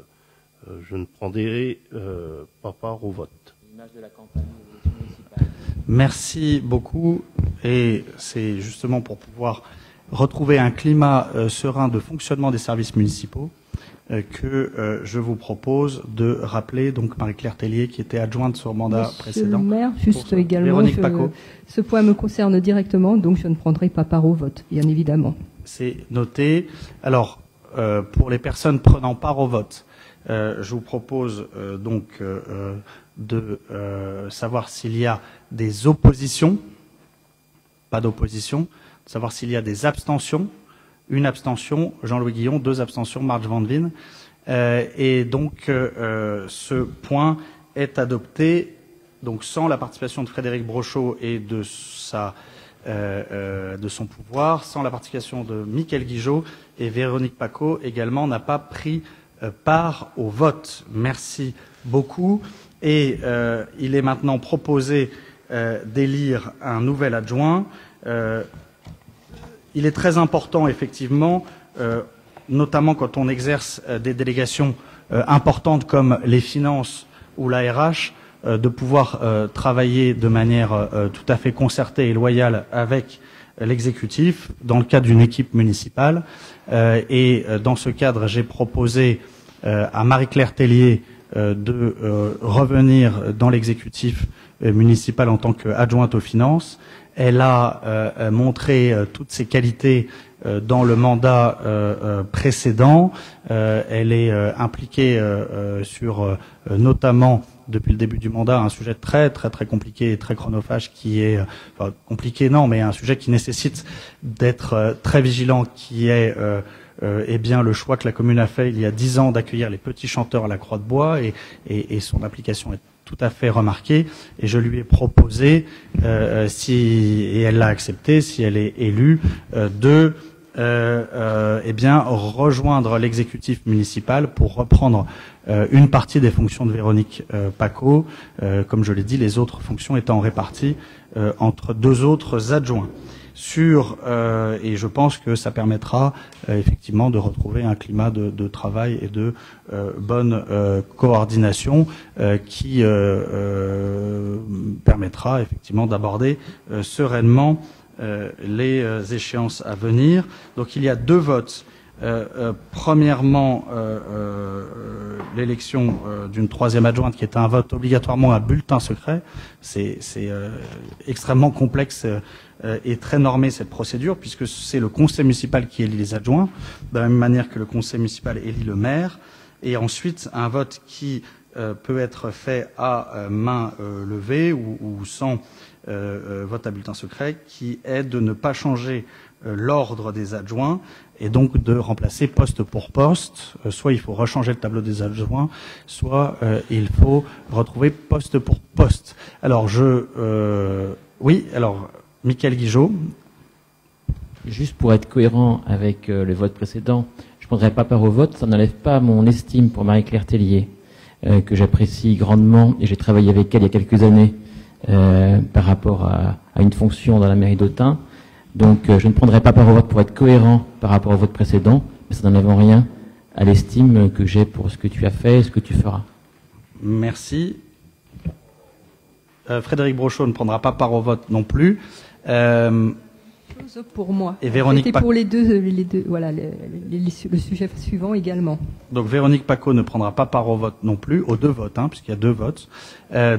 [SPEAKER 9] je ne prendrai pas part au vote.
[SPEAKER 1] Merci beaucoup. Et c'est justement pour pouvoir retrouver un climat serein de fonctionnement des services municipaux que je vous propose de rappeler donc Marie-Claire Tellier, qui était adjointe sur mandat précédent.
[SPEAKER 13] Monsieur le maire, juste également,
[SPEAKER 1] Véronique Paco.
[SPEAKER 13] Ce point me concerne directement, donc je ne prendrai pas part au vote, bien évidemment.
[SPEAKER 1] C'est noté. Alors, pour les personnes prenant part au vote, je vous propose donc de savoir s'il y a des oppositions, pas d'opposition, de savoir s'il y a des abstentions. Une abstention, Jean-Louis Guillon, 2 abstentions, Marge Van Veen. Et donc, ce point est adopté, donc sans la participation de Frédéric Brochot et de son pouvoir, sans la participation de Michael Guigeot, et Véronique Paco également n'a pas pris part au vote. Merci beaucoup. Et il est maintenant proposé d'élire un nouvel adjoint. Il est très important, effectivement, notamment quand on exerce des délégations importantes comme les finances ou la RH, de pouvoir travailler de manière tout à fait concertée et loyale avec l'exécutif dans le cadre d'une équipe municipale. Et dans ce cadre, j'ai proposé à Marie-Claire Tellier de revenir dans l'exécutif municipal en tant qu'adjointe aux finances. Elle a montré toutes ses qualités dans le mandat précédent. Elle est impliquée sur notamment depuis le début du mandat un sujet très compliqué et très chronophage qui est enfin, compliqué non mais un sujet qui nécessite d'être très vigilant, qui est eh bien le choix que la commune a fait il y a 10 ans d'accueillir les petits chanteurs à la Croix de Bois et son application est tout à fait remarquée et je lui ai proposé et elle l'a accepté si elle est élue de eh bien rejoindre l'exécutif municipal pour reprendre une partie des fonctions de Véronique Paco, comme je l'ai dit, les autres fonctions étant réparties entre deux autres adjoints. Et je pense que ça permettra effectivement de retrouver un climat de travail et de bonne coordination qui permettra effectivement d'aborder sereinement les échéances à venir. Donc il y a deux votes. Premièrement, l'élection d'une troisième adjointe qui est un vote obligatoirement à bulletin secret. C'est extrêmement complexe et très normé cette procédure puisque c'est le conseil municipal qui élit les adjoints, de la même manière que le conseil municipal élit le maire. Et ensuite, un vote qui peut être fait à main levée ou sans vote à bulletin secret, qui est de ne pas changer l'ordre des adjoints et donc de remplacer poste pour poste. Soit il faut rechanger le tableau des adjoints, soit il faut retrouver poste pour poste. Alors oui, alors Michael Guigeot.
[SPEAKER 3] Juste pour être cohérent avec le vote précédent, je ne prendrai pas part au vote, ça n'enlève pas mon estime pour Marie-Claire Tellier, que j'apprécie grandement et j'ai travaillé avec elle il y a quelques années par rapport à une fonction dans la mairie d'Autun. Donc je ne prendrai pas part au vote pour être cohérent par rapport au vote précédent, mais ça n'enlève en rien à l'estime que j'ai pour ce que tu as fait et ce que tu feras.
[SPEAKER 1] Merci. Frédéric Brochot ne prendra pas part au vote non plus.
[SPEAKER 13] Pour moi.
[SPEAKER 1] Et Véronique
[SPEAKER 13] C'était pour les deux, voilà, le sujet suivant également.
[SPEAKER 1] Donc Véronique Paco ne prendra pas part au vote non plus, aux deux votes, puisqu'il y a deux votes.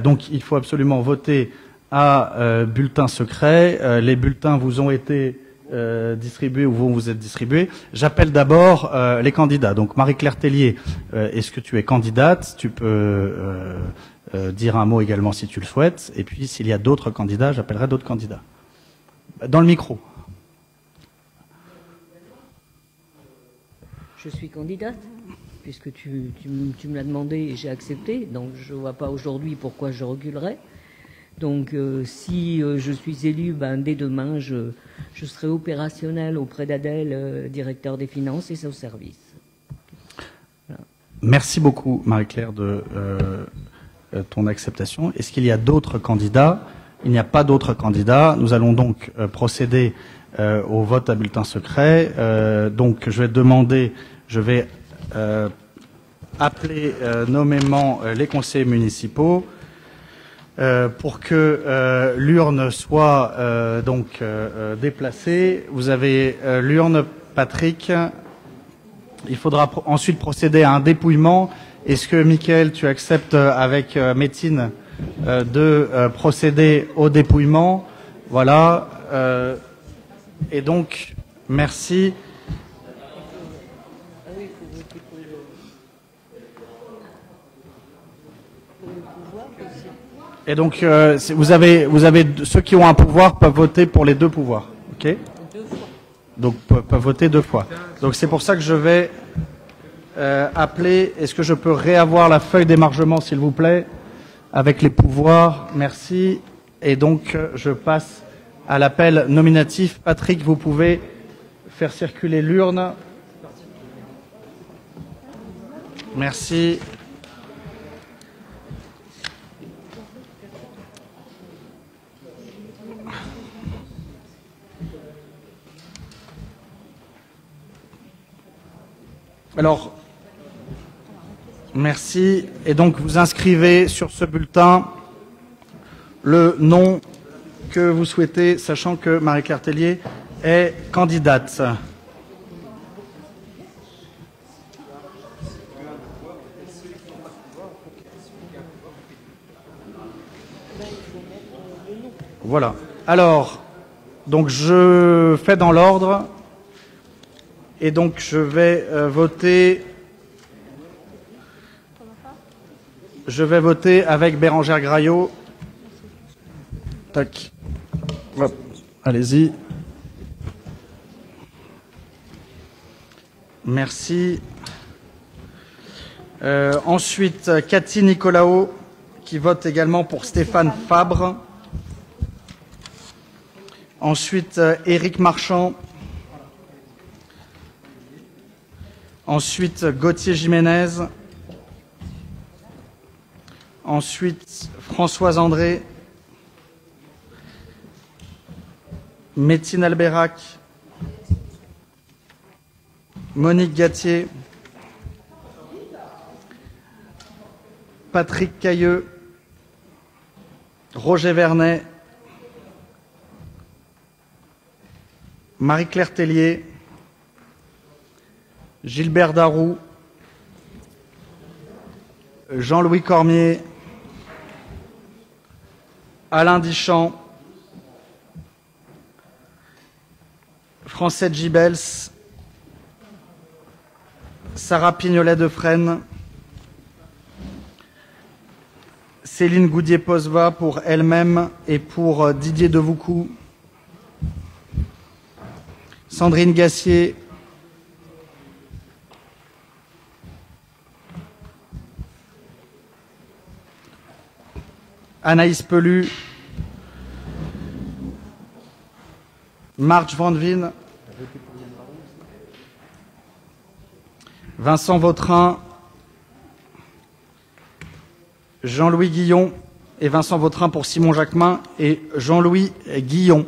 [SPEAKER 1] Donc il faut absolument voter à bulletin secret. Les bulletins vous ont été distribués ou vont vous être distribués. J'appelle d'abord les candidats. Donc Marie-Claire Tellier, est-ce que tu es candidate? Tu peux dire un mot également si tu le souhaites. Et puis s'il y a d'autres candidats, j'appellerai d'autres candidats. Dans le micro.
[SPEAKER 12] Je suis candidate, puisque tu me l'as demandé et j'ai accepté, donc je ne vois pas aujourd'hui pourquoi je reculerais. Donc si je suis élue, dès demain, je serai opérationnelle auprès d'Adèle, directeur des finances et son service. Voilà.
[SPEAKER 1] Merci beaucoup Marie-Claire de ton acceptation. Est-ce qu'il y a d'autres candidats? Il n'y a pas d'autres candidats. Nous allons donc procéder au vote à bulletin secret. Donc je vais appeler nommément les conseillers municipaux pour que l'urne soit déplacée. Vous avez l'urne, Patrick. Il faudra ensuite procéder à un dépouillement. Est-ce que, Mickaël, tu acceptes avec Métine de procéder au dépouillement? Voilà. Et donc, merci. Et donc, vous avez ceux qui ont un pouvoir peuvent voter pour les deux pouvoirs, ok? Donc peuvent voter deux fois. Donc c'est pour ça que je vais appeler. Est-ce que je peux réavoir la feuille d'émargement, s'il vous plaît, avec les pouvoirs? Merci. Et donc je passe à l'appel nominatif. Patrick, vous pouvez faire circuler l'urne. Merci. Alors, merci. Et donc, vous inscrivez sur ce bulletin le nom que vous souhaitez, sachant que Marie-Claire Tellier est candidate. Voilà. Alors, donc je fais dans l'ordre. Et donc je vais voter. Je vais voter avec Bérangère Graillot. Tac. Hop. Allez-y. Merci. Ensuite, Cathy Nicolaou, qui vote également pour Stéphane Fabre. Ensuite, Éric Marchand. Ensuite, Gauthier Jiménez. Ensuite, Françoise André. Métine Albérac. Monique Gatier. Patrick Cailleux. Roger Vernet. Marie-Claire Tellier. Gilbert Darroux, Jean-Louis Cormier, Alain Dichand, Francette Gibels, Sarah Pignolet-Defresne, Céline Goudier-Posva pour elle-même et pour Didier Devoucou, Sandrine Gassier, Anaïs Pelu, Marge Van Veen, Vincent Vautrin, Jean-Louis Guillon et Vincent Vautrin pour Simon Jacquemin et Jean-Louis Guillon.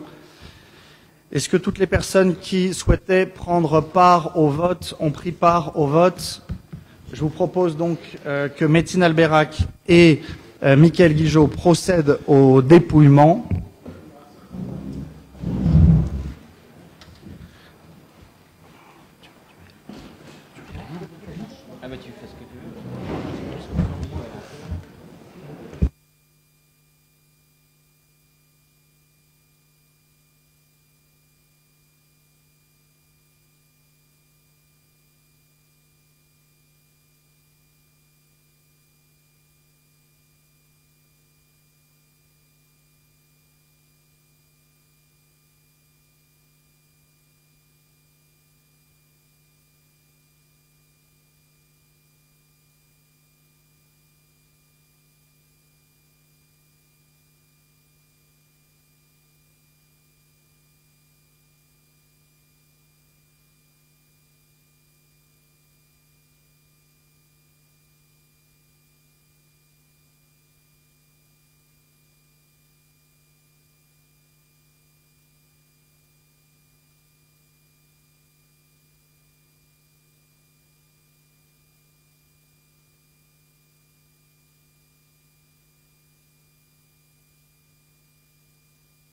[SPEAKER 1] Est-ce que toutes les personnes qui souhaitaient prendre part au vote ont pris part au vote? Je vous propose donc que Métine Albérac et Mickaël Guigeot procède au dépouillement.